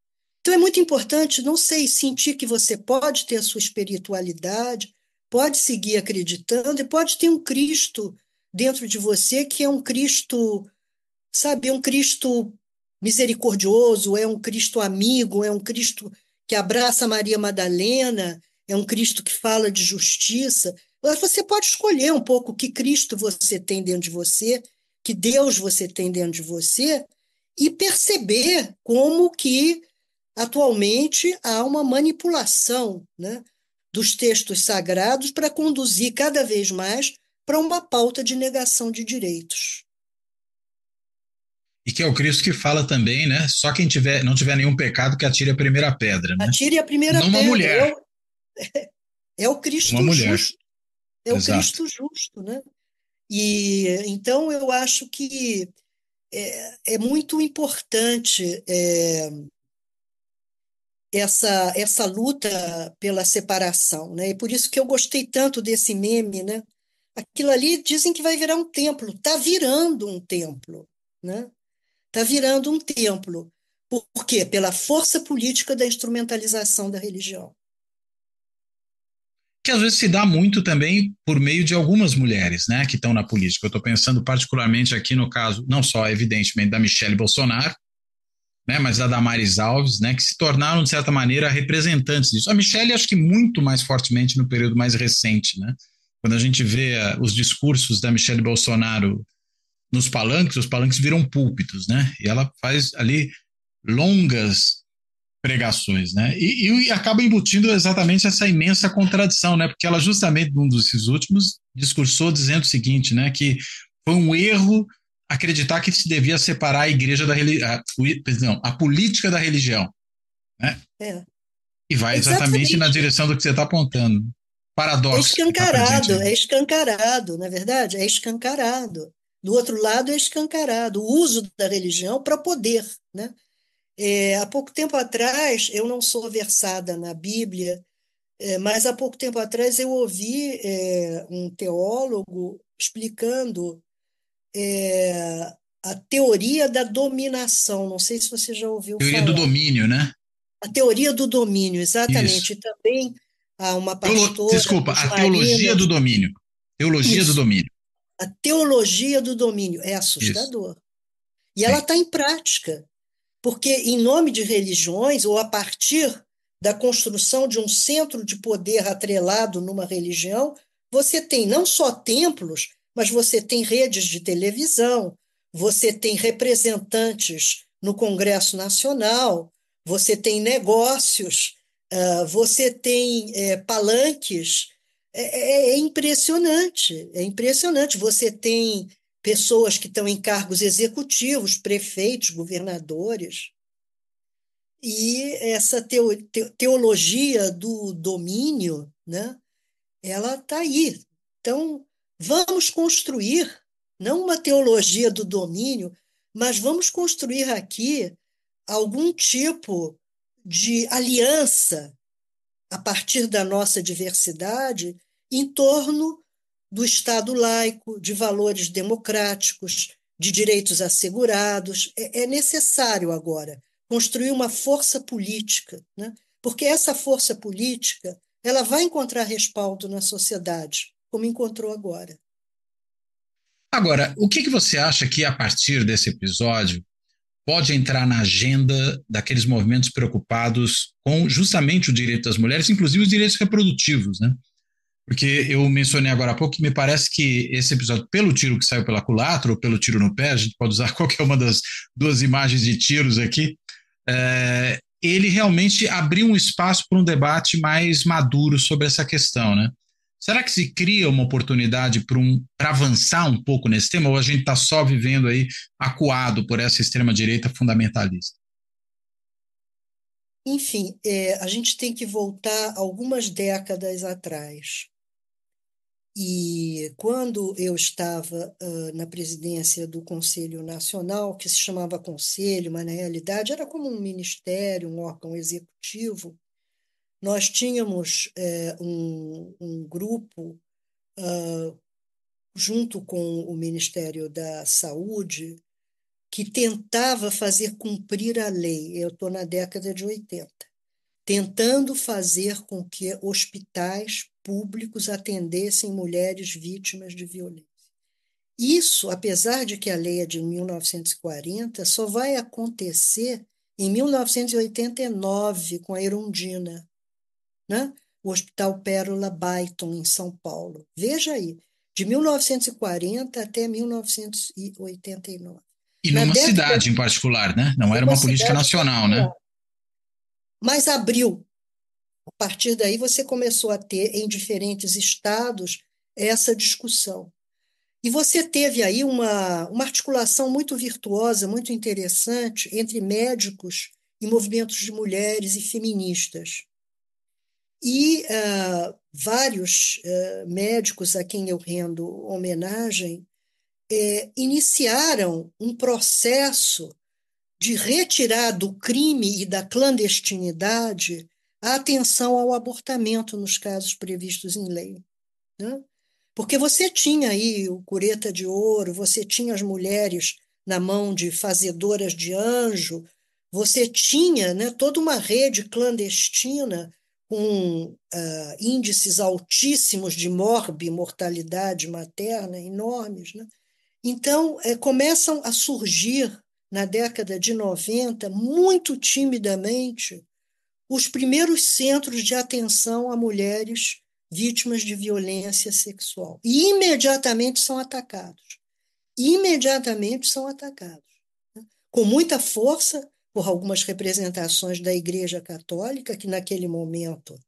Então é muito importante, não sei, sentir que você pode ter a sua espiritualidade, pode seguir acreditando e pode ter um Cristo dentro de você que é um Cristo, sabe, é um Cristo misericordioso, é um Cristo amigo, é um Cristo que abraça Maria Madalena, é um Cristo que fala de justiça. Você pode escolher um pouco que Cristo você tem dentro de você, que Deus você tem dentro de você, e perceber como que atualmente há uma manipulação, né, dos textos sagrados para conduzir cada vez mais para uma pauta de negação de direitos. E que é o Cristo que fala também, né? Só quem não tiver nenhum pecado que atire a primeira pedra, né? Atire a primeira Não uma pedra. mulher, É o uma Cristo mulher. justo. É o Exato. Cristo justo, né? E então eu acho que é muito importante essa luta pela separação, né? E por isso que eu gostei tanto desse meme, né? Aquilo ali dizem que vai virar um templo, está virando um templo, né? Está virando um templo. Por quê? Pela força política da instrumentalização da religião. Que às vezes se dá muito também por meio de algumas mulheres, né, que estão na política. Eu estou pensando particularmente aqui no caso, não só, evidentemente, da Michelle Bolsonaro, né, mas da Damares Alves, né, que se tornaram, de certa maneira, representantes disso. A Michelle, acho que muito mais fortemente no período mais recente, né, quando a gente vê os discursos da Michelle Bolsonaro nos palanques, os palanques viram púlpitos, né, e ela faz ali longas pregações, né? E acaba embutindo exatamente essa imensa contradição, né? Porque ela justamente num desses últimos discursou dizendo o seguinte, né? Que foi um erro acreditar que se devia separar a igreja da religião, a política da religião, né? É, E vai exatamente na exatamente. direção do que você está apontando. Paradoxo que está presente aí. É escancarado, na é verdade, é escancarado. Do outro lado é escancarado o uso da religião para poder, né? Há pouco tempo atrás, eu não sou versada na Bíblia, mas há pouco tempo atrás eu ouvi um teólogo explicando é, a teoria da dominação. Não sei se você já ouviu Teoria do falar. domínio, né? A teoria do domínio, Isso. exatamente. E também há uma pastora Desculpa, dos a teologia do Marinas. domínio. Teologia do Isso. domínio. A teologia do domínio é Isso. assustador. E ela Sim. está em prática. Porque, em nome de religiões, ou a partir da construção de um centro de poder atrelado numa religião, você tem não só templos, mas você tem redes de televisão, você tem representantes no Congresso Nacional, você tem negócios, você tem palanques. É impressionante, é impressionante. Você tem pessoas que estão em cargos executivos, prefeitos, governadores, e essa teologia do domínio, né, ela está aí. Então, vamos construir, não uma teologia do domínio, mas vamos construir aqui algum tipo de aliança a partir da nossa diversidade em torno do Estado laico, de valores democráticos, de direitos assegurados. É necessário agora construir uma força política, né? Porque essa força política ela vai encontrar respaldo na sociedade, como encontrou agora. Agora, o que você acha que, a partir desse episódio, pode entrar na agenda daqueles movimentos preocupados com justamente o direito das mulheres, inclusive os direitos reprodutivos, né? Porque eu mencionei agora há pouco que me parece que esse episódio, pelo tiro que saiu pela culatra ou pelo tiro no pé, a gente pode usar qualquer uma das duas imagens de tiros aqui, ele realmente abriu um espaço para um debate mais maduro sobre essa questão, né? Será que se cria uma oportunidade para avançar um pouco nesse tema, ou a gente está só vivendo aí acuado por essa extrema-direita fundamentalista? Enfim, a gente tem que voltar algumas décadas atrás. E quando eu estava na presidência do Conselho Nacional, que se chamava Conselho, mas na realidade era como um ministério, um órgão executivo, nós tínhamos um grupo junto com o Ministério da Saúde que tentava fazer cumprir a lei. Eu estou na década de 80, tentando fazer com que hospitais públicos atendessem mulheres vítimas de violência. Isso, apesar de que a lei é de 1940, só vai acontecer em 1989, com a Erundina, né? O Hospital Pérola Byton, em São Paulo. Veja aí, de 1940 até 1989. E Na numa década cidade em particular, né? Não de era uma uma política cidade nacional, né? particular. Mas abriu. A partir daí, você começou a ter, em diferentes estados, essa discussão. E você teve aí uma articulação muito virtuosa, muito interessante, entre médicos e movimentos de mulheres e feministas. E vários médicos a quem eu rendo homenagem iniciaram um processo de retirar do crime e da clandestinidade a atenção ao abortamento nos casos previstos em lei, né? Porque você tinha aí o Cureta de Ouro, você tinha as mulheres na mão de fazedoras de anjo, você tinha, né, toda uma rede clandestina com índices altíssimos de mortalidade materna, enormes, né? Então, começam a surgir, na década de 90, muito timidamente, os primeiros centros de atenção a mulheres vítimas de violência sexual. E imediatamente são atacados. Imediatamente são atacados. Com muita força, por algumas representações da Igreja Católica, que naquele momento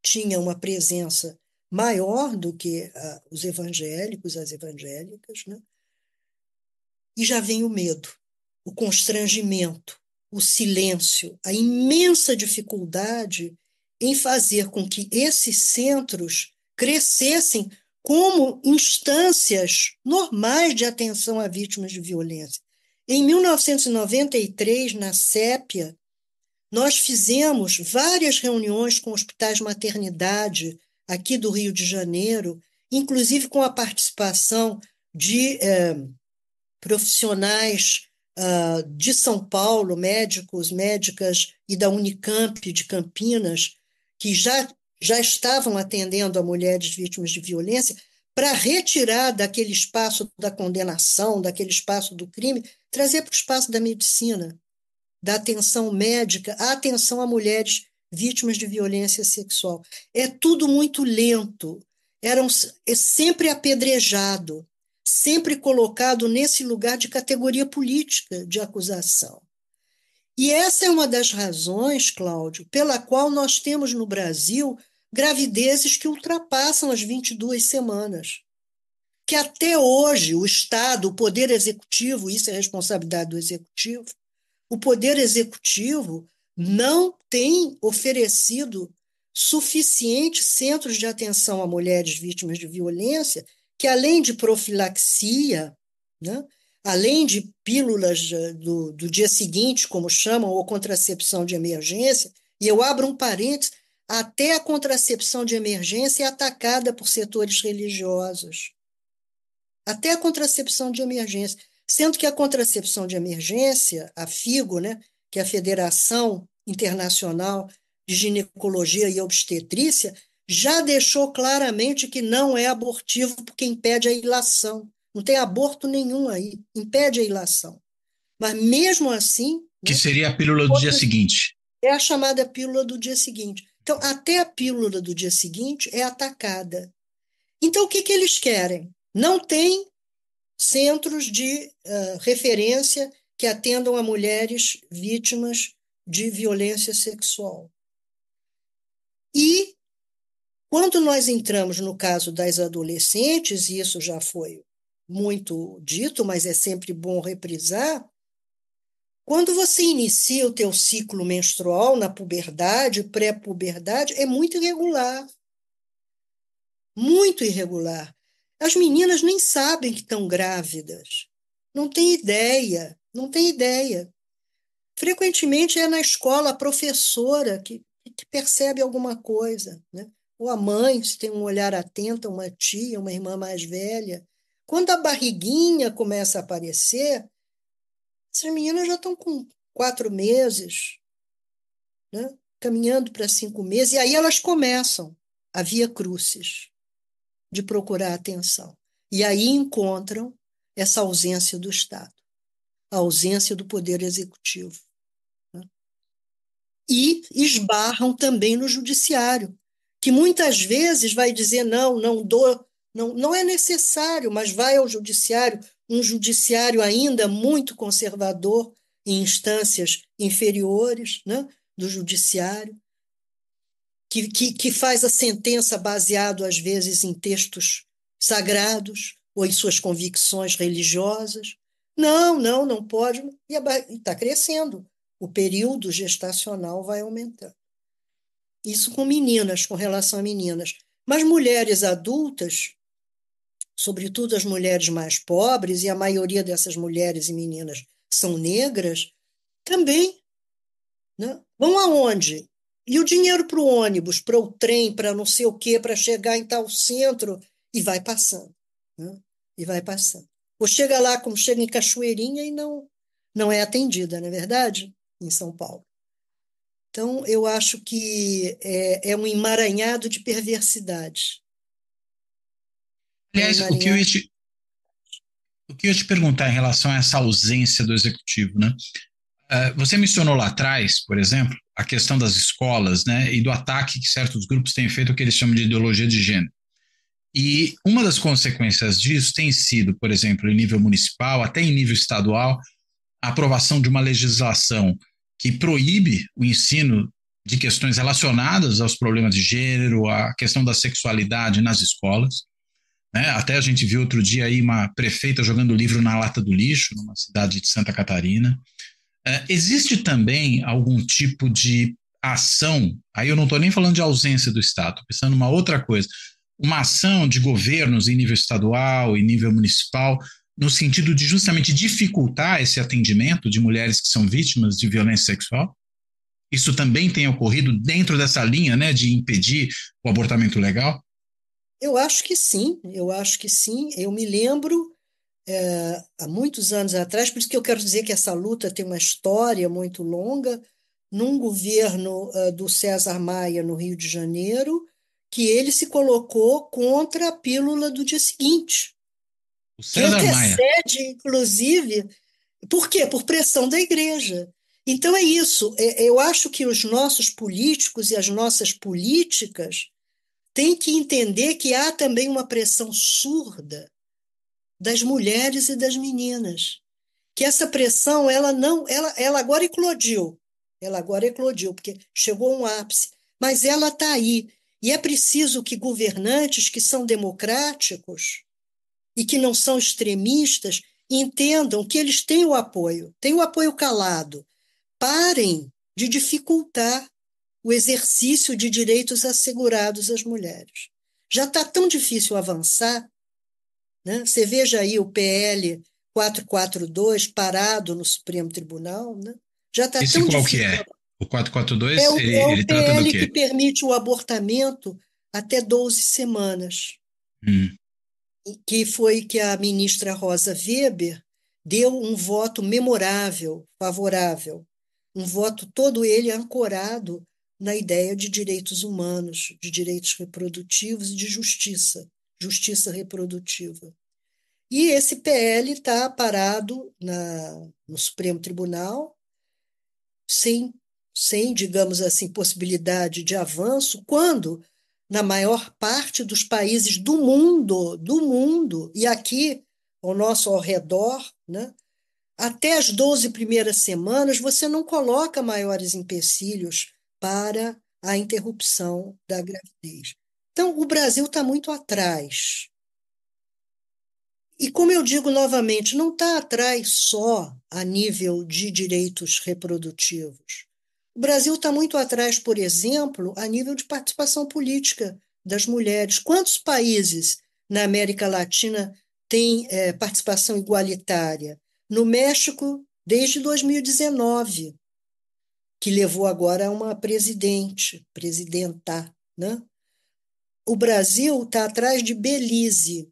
tinha uma presença maior do que os evangélicos, as evangélicas, né? E já vem o medo, o constrangimento, o silêncio, a imensa dificuldade em fazer com que esses centros crescessem como instâncias normais de atenção a vítimas de violência. Em 1993, na Sépia, nós fizemos várias reuniões com hospitais maternidade aqui do Rio de Janeiro, inclusive com a participação de profissionais de São Paulo, médicos, médicas e da Unicamp de Campinas, que já estavam atendendo a mulheres vítimas de violência, para retirar daquele espaço da condenação, daquele espaço do crime, trazer para o espaço da medicina, da atenção médica, a atenção a mulheres vítimas de violência sexual. É tudo muito lento, é sempre apedrejado, sempre colocado nesse lugar de categoria política de acusação. E essa é uma das razões, Cláudio, pela qual nós temos no Brasil gravidezes que ultrapassam as 22 semanas. Que até hoje o Estado, o Poder Executivo, isso é responsabilidade do Executivo, o Poder Executivo não tem oferecido suficientes centros de atenção a mulheres vítimas de violência que, além de profilaxia, né, além de pílulas do dia seguinte, como chamam, ou contracepção de emergência, e eu abro um parênteses, até a contracepção de emergência é atacada por setores religiosos. Até a contracepção de emergência. Sendo que a contracepção de emergência, a FIGO, né, que é a Federação Internacional de Ginecologia e Obstetrícia, já deixou claramente que não é abortivo porque impede a ilação. Não tem aborto nenhum aí, impede a ilação. Mas mesmo assim... Que né, seria a pílula do dia seguinte. É a chamada pílula do dia seguinte. Então, até a pílula do dia seguinte é atacada. Então, o que eles querem? Não tem centros de referência que atendam a mulheres vítimas de violência sexual. E, quando nós entramos no caso das adolescentes, e isso já foi muito dito, mas é sempre bom reprisar, quando você inicia o teu ciclo menstrual na puberdade, pré-puberdade, é muito irregular. Muito irregular. As meninas nem sabem que estão grávidas. Não têm ideia, não têm ideia. Frequentemente é na escola a professora que percebe alguma coisa, né? Ou a mãe, se tem um olhar atento, uma tia, uma irmã mais velha. Quando a barriguinha começa a aparecer, essas meninas já estão com 4 meses, né? Caminhando para 5 meses, e aí elas começam a via crucis de procurar atenção. E aí encontram essa ausência do Estado, a ausência do Poder Executivo. Né? E esbarram também no Judiciário, que muitas vezes vai dizer não é necessário, mas vai ao Judiciário, um Judiciário ainda muito conservador em instâncias inferiores, né, do Judiciário, que faz a sentença baseado, às vezes, em textos sagrados ou em suas convicções religiosas. Não pode. E está crescendo. O período gestacional vai aumentando. Isso com meninas, com relação a meninas. Mas mulheres adultas, sobretudo as mulheres mais pobres, e a maioria dessas mulheres e meninas são negras, também, né? Vão aonde? E o dinheiro para o ônibus, para o trem, para não sei o quê, para chegar em tal centro, e vai passando, né? E vai passando. Ou chega lá, como chega em Cachoeirinha, e não é atendida, não é verdade? Em São Paulo. Então, eu acho que é um emaranhado de perversidades. É um Aliás, emaranhado. o que eu ia te perguntar em relação a essa ausência do executivo, né? Você mencionou lá atrás, por exemplo, a questão das escolas, né, e do ataque que certos grupos têm feito, o que eles chamam de ideologia de gênero. E uma das consequências disso tem sido, por exemplo, em nível municipal, até em nível estadual, a aprovação de uma legislação que proíbe o ensino de questões relacionadas aos problemas de gênero, à questão da sexualidade nas escolas, né? Até a gente viu outro dia aí uma prefeita jogando livro na lata do lixo, numa cidade de Santa Catarina. Existe também algum tipo de ação, aí eu não estou nem falando de ausência do Estado, estou pensando numa outra coisa, uma ação de governos em nível estadual, em nível municipal, no sentido de justamente dificultar esse atendimento de mulheres que são vítimas de violência sexual? Isso também tem ocorrido dentro dessa linha, né, de impedir o abortamento legal? Eu acho que sim, eu acho que sim. Eu me lembro, há muitos anos atrás, por isso que eu quero dizer que essa luta tem uma história muito longa, num governo do César Maia, no Rio de Janeiro, que ele se colocou contra a pílula do dia seguinte, O que César Maia. antecede, inclusive, por quê? Por pressão da igreja. Então é isso. Eu acho que os nossos políticos e as nossas políticas têm que entender que há também uma pressão surda das mulheres e das meninas. Que essa pressão, ela não, ela agora eclodiu. Ela agora eclodiu, porque chegou a um ápice. Mas ela está aí. E é preciso que governantes que são democráticos e que não são extremistas entendam que eles têm o apoio calado. Parem de dificultar o exercício de direitos assegurados às mulheres. Já está tão difícil avançar, né? Você veja aí o PL 442 parado no Supremo Tribunal, né? Já está Esse tão qual que difícil. é? O 442, É o ele trata do PL que quê? permite o abortamento até 12 semanas, Hum. que foi que a ministra Rosa Weber deu um voto memorável, favorável, um voto todo ele ancorado na ideia de direitos humanos, de direitos reprodutivos e de justiça, justiça reprodutiva. E esse PL está parado no Supremo Tribunal, sem, digamos assim, possibilidade de avanço, quando, na maior parte dos países do mundo, e aqui ao nosso ao redor, né, até as 12 primeiras semanas, você não coloca maiores empecilhos para a interrupção da gravidez. Então, o Brasil está muito atrás. E, como eu digo novamente, não está atrás só a nível de direitos reprodutivos. O Brasil está muito atrás, por exemplo, a nível de participação política das mulheres. Quantos países na América Latina têm participação igualitária? No México, desde 2019, que levou agora a uma presidenta, né? O Brasil está atrás de Belize,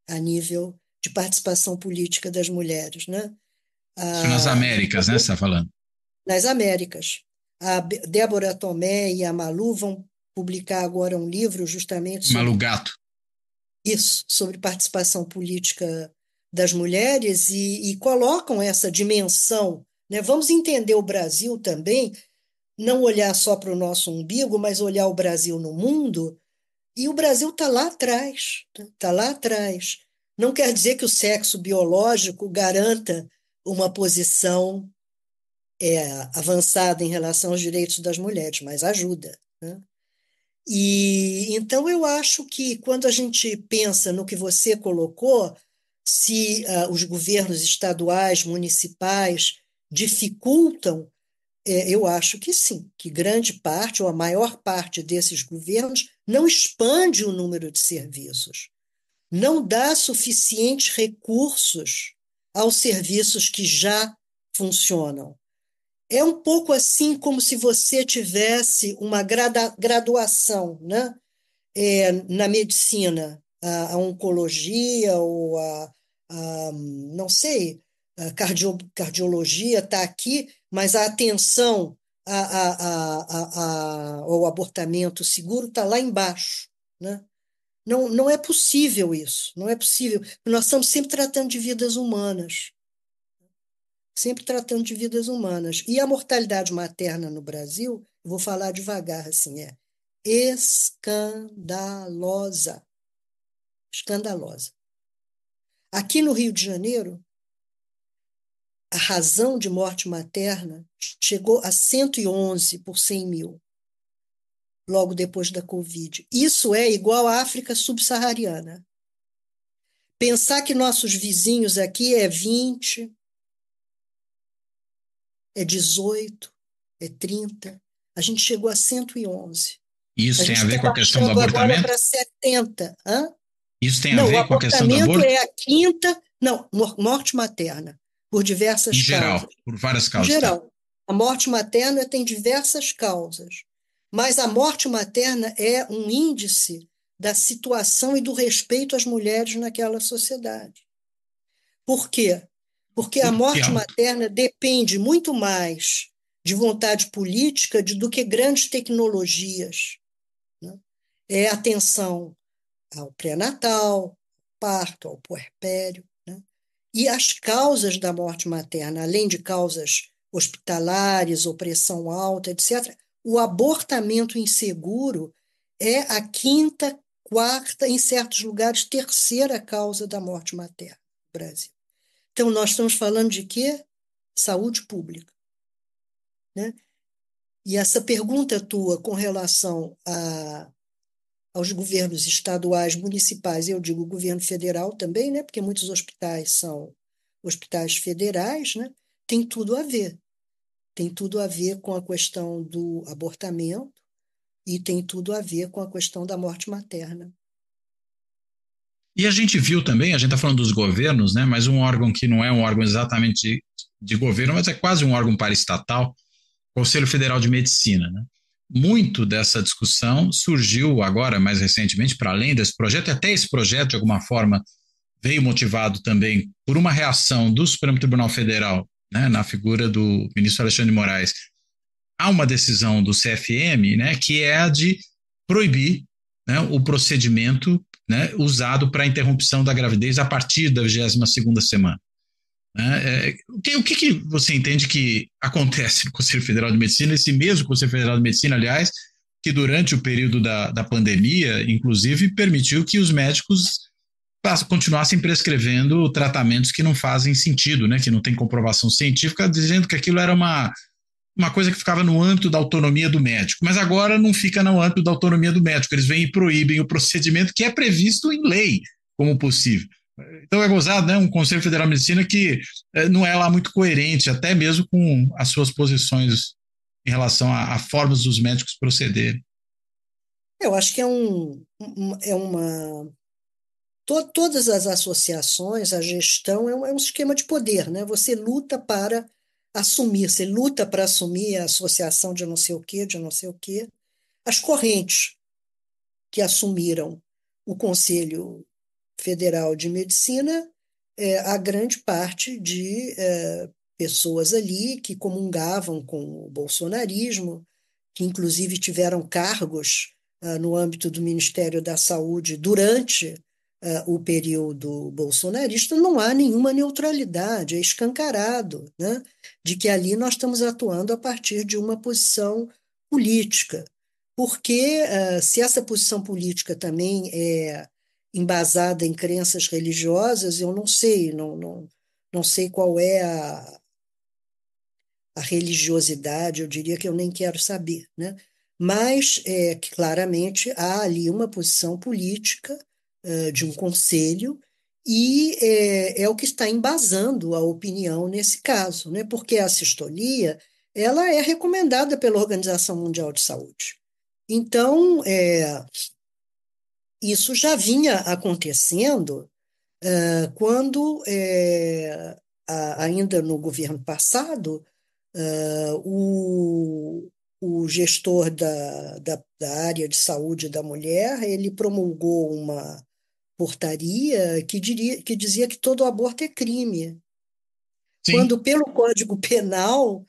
a nível de participação política das mulheres, né? Isso nas Ah, Américas, né, você está falando? nas Américas. A Débora Tomé e a Malu vão publicar agora um livro justamente Malu sobre Gato. isso, sobre participação política das mulheres e colocam essa dimensão, né? Vamos entender o Brasil também, não olhar só para o nosso umbigo, mas olhar o Brasil no mundo. E o Brasil está lá atrás, está lá atrás. Não quer dizer que o sexo biológico garanta uma posição avançada em relação aos direitos das mulheres, mas ajuda, né? E então eu acho que quando a gente pensa no que você colocou, se os governos estaduais, municipais dificultam, eu acho que sim, que grande parte ou a maior parte desses governos não expande o número de serviços, não dá suficientes recursos aos serviços que já funcionam. É um pouco assim como se você tivesse uma graduação, né? na medicina, a oncologia ou não sei, a cardiologia está aqui, mas a atenção ao abortamento seguro está lá embaixo, né? Não, não é possível isso, não é possível. Nós estamos sempre tratando de vidas humanas, sempre tratando de vidas humanas. E a mortalidade materna no Brasil, eu vou falar devagar assim, é escandalosa, escandalosa. Aqui no Rio de Janeiro, a razão de morte materna chegou a 111 por 100 mil, logo depois da Covid. Isso é igual à África subsaariana. Pensar que nossos vizinhos aqui é 20, é 18, é 30. A gente chegou a 111. Isso A tem gente a ver está com a questão do baixando agora abortamento? para 70. Hã? Isso tem a Não, o ver com a questão do abortamento aborto? é a quinta. Não, morte materna, por Em diversas geral, causas. por várias Em causas, tá? geral, a morte materna tem diversas causas, mas a morte materna é um índice da situação e do respeito às mulheres naquela sociedade. Por quê? Porque a Que morte alto. materna depende muito mais de vontade política do que grandes tecnologias, né? É atenção ao pré-natal, ao parto, ao puerpério, né? E as causas da morte materna, além de causas hospitalares, opressão alta, etc., o abortamento inseguro é a quinta, quarta, em certos lugares, terceira causa da morte materna no Brasil. Então, nós estamos falando de quê? Saúde pública, né? E essa pergunta tua com relação aos governos estaduais, municipais, eu digo governo federal também, né? Porque muitos hospitais são hospitais federais, né? Tem tudo a ver. Tem tudo a ver com a questão do abortamento e tem tudo a ver com a questão da morte materna. E a gente viu também, a gente está falando dos governos, né? Mas um órgão que não é um órgão exatamente de governo, mas é quase um órgão paraestatal, Conselho Federal de Medicina, né? Muito dessa discussão surgiu agora, mais recentemente, para além desse projeto, e até esse projeto, de alguma forma, veio motivado também por uma reação do Supremo Tribunal Federal, né, na figura do ministro Alexandre de Moraes, há uma decisão do CFM, né, que é a de proibir, né, o procedimento, né, usado para a interrupção da gravidez a partir da 22ª semana. Né? O que você entende que acontece no Conselho Federal de Medicina, esse mesmo Conselho Federal de Medicina, aliás, que durante o período da pandemia, inclusive, permitiu que os médicos continuassem prescrevendo tratamentos que não fazem sentido, né, que não tem comprovação científica, dizendo que aquilo era uma coisa que ficava no âmbito da autonomia do médico, mas agora não fica no âmbito da autonomia do médico, eles vêm e proíbem o procedimento que é previsto em lei como possível. Então é gozado, né? Um Conselho Federal de Medicina que não é lá muito coerente, até mesmo com as suas posições em relação a formas dos médicos procederem. Eu acho que todas as associações, a gestão é um esquema de poder, né? Você luta para assumir, você luta para assumir a associação de não sei o quê, de não sei o quê. As correntes que assumiram o Conselho Federal de Medicina, a grande parte de pessoas ali que comungavam com o bolsonarismo, que inclusive tiveram cargos no âmbito do Ministério da Saúde durante o período bolsonarista, não há nenhuma neutralidade, é escancarado, né, de que ali nós estamos atuando a partir de uma posição política. Porque se essa posição política também é embasada em crenças religiosas, eu não sei, não sei qual é a religiosidade, eu diria que eu nem quero saber, né? Mas claramente há ali uma posição política de um conselho e é o que está embasando a opinião nesse caso, né? Porque a sistolia ela é recomendada pela Organização Mundial de Saúde. Então, isso já vinha acontecendo quando, ainda no governo passado, o o gestor da área de saúde da mulher, ele promulgou uma portaria que dizia que todo aborto é crime. Sim. Quando, pelo Código Penal,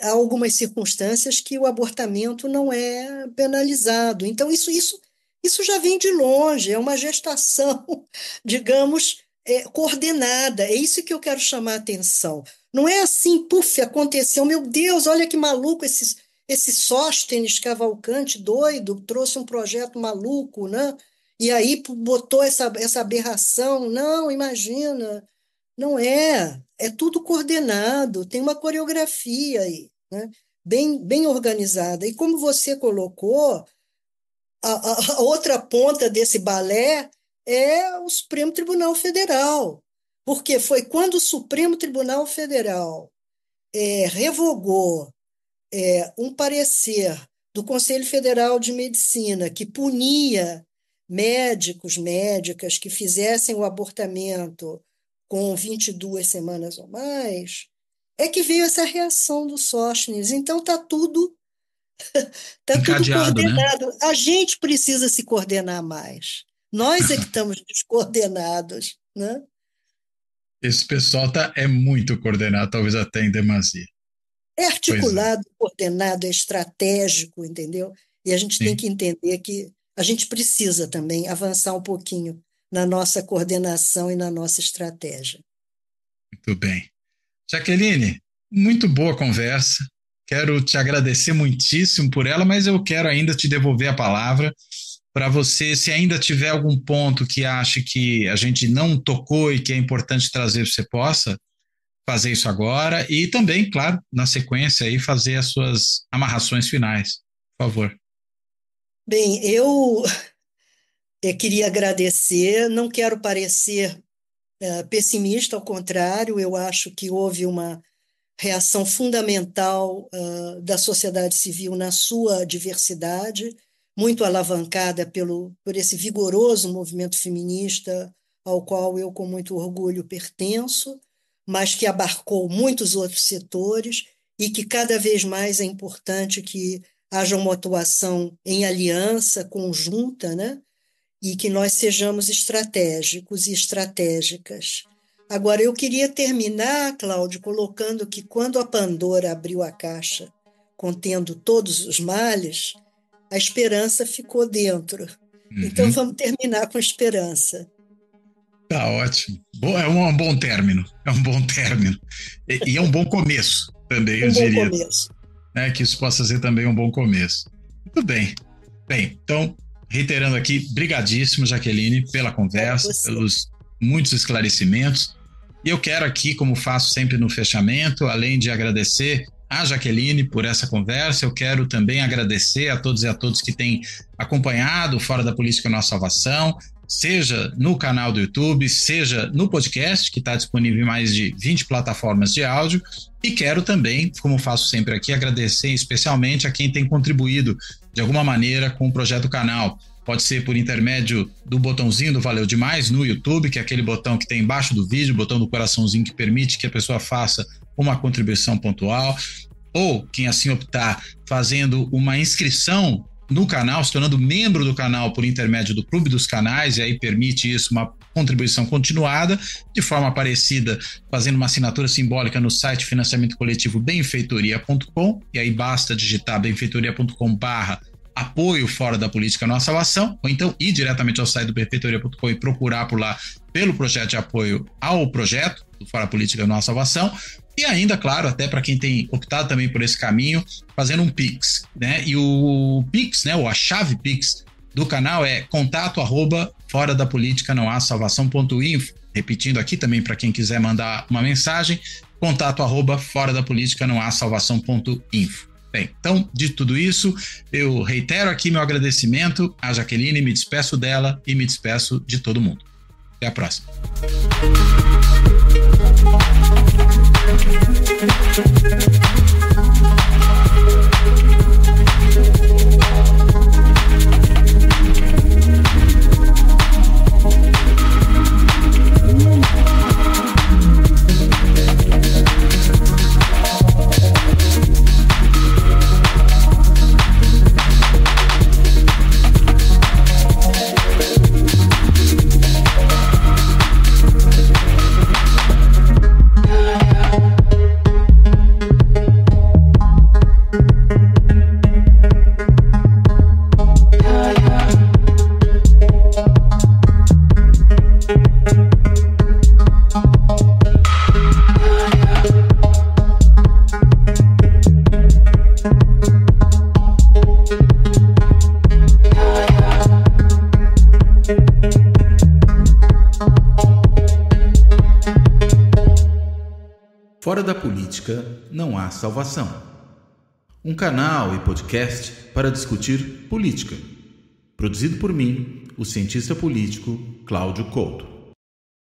há algumas circunstâncias que o abortamento não é penalizado. Então, isso já vem de longe, é uma gestação, digamos, coordenada. É isso que eu quero chamar a atenção. Não é assim, puf, aconteceu, meu Deus, olha que maluco esse Sóstenes Cavalcante doido, trouxe um projeto maluco, né? E aí botou essa aberração. Não, imagina, não é. É tudo coordenado, tem uma coreografia aí, né? Bem organizada. E como você colocou, a outra ponta desse balé é o Supremo Tribunal Federal, porque foi quando o Supremo Tribunal Federal revogou um parecer do Conselho Federal de Medicina que punia médicos, médicas que fizessem o abortamento com 22 semanas ou mais, é que veio essa reação do Sóstenes. Então está tudo coordenado. Né? A gente precisa se coordenar mais. Nós é que estamos descoordenados. Né? Esse pessoal é muito coordenado, talvez até em demasia. É articulado, coordenado, é estratégico, entendeu? E a gente tem que entender que a gente precisa também avançar um pouquinho na nossa coordenação e na nossa estratégia. Muito bem. Jaqueline, muito boa conversa. Quero te agradecer muitíssimo por ela, mas eu quero ainda te devolver a palavra para você, se ainda tiver algum ponto que ache que a gente não tocou e que é importante trazer, você possa fazer isso agora e também, claro, na sequência aí fazer as suas amarrações finais, por favor. Bem, eu queria agradecer, não quero parecer pessimista, ao contrário, eu acho que houve uma reação fundamental da sociedade civil na sua diversidade, muito alavancada por esse vigoroso movimento feminista ao qual eu com muito orgulho pertenço, mas que abarcou muitos outros setores e que cada vez mais é importante que haja uma atuação em aliança conjunta, né? E que nós sejamos estratégicos e estratégicas. Agora, eu queria terminar, Cláudio, colocando que quando a Pandora abriu a caixa contendo todos os males, a esperança ficou dentro. Então, vamos terminar com esperança. Tá ótimo. É um bom término. É um bom término. E é um bom começo também, eu diria. Começo. Que isso possa ser também um bom começo. Muito bem. Bem, então, reiterando aqui, brigadíssimo, Jaqueline, pela conversa, pelos muitos esclarecimentos. E eu quero aqui, como faço sempre no fechamento, além de agradecer a Jaqueline por essa conversa, eu quero também agradecer a todos e a todos que têm acompanhado Fora da Política Nossa Salvação, seja no canal do YouTube, seja no podcast, que está disponível em mais de 20 plataformas de áudio, e quero também, como faço sempre aqui, agradecer especialmente a quem tem contribuído de alguma maneira com o projeto canal. Pode ser por intermédio do botãozinho do Valeu Demais no YouTube, que é aquele botão que tem embaixo do vídeo, o botão do coraçãozinho que permite que a pessoa faça uma contribuição pontual, ou quem assim optar, fazendo uma inscrição no canal, se tornando membro do canal por intermédio do Clube dos Canais, e aí permite isso uma contribuição continuada, de forma parecida, fazendo uma assinatura simbólica no site financiamento coletivo benfeitoria.com, e aí basta digitar benfeitoria.com/apoio Fora da Política Nossa Salvação, ou então ir diretamente ao site do benfeitoria.com e procurar por lá pelo projeto de apoio ao projeto do Fora da Política Nossa Salvação. E ainda, claro, até para quem tem optado também por esse caminho, fazendo um Pix, né? E o Pix, né? Ou a chave Pix do canal é contato@foradapoliticanãohasalvação.info. Repetindo aqui também para quem quiser mandar uma mensagem, contato@foradapoliticanãohasalvação.info. Bem, então, de tudo isso, eu reitero aqui meu agradecimento à Jaqueline, me despeço dela e me despeço de todo mundo. Até a próxima. Fora da política não há salvação. Um canal e podcast para discutir política. Produzido por mim, o cientista político Cláudio Couto.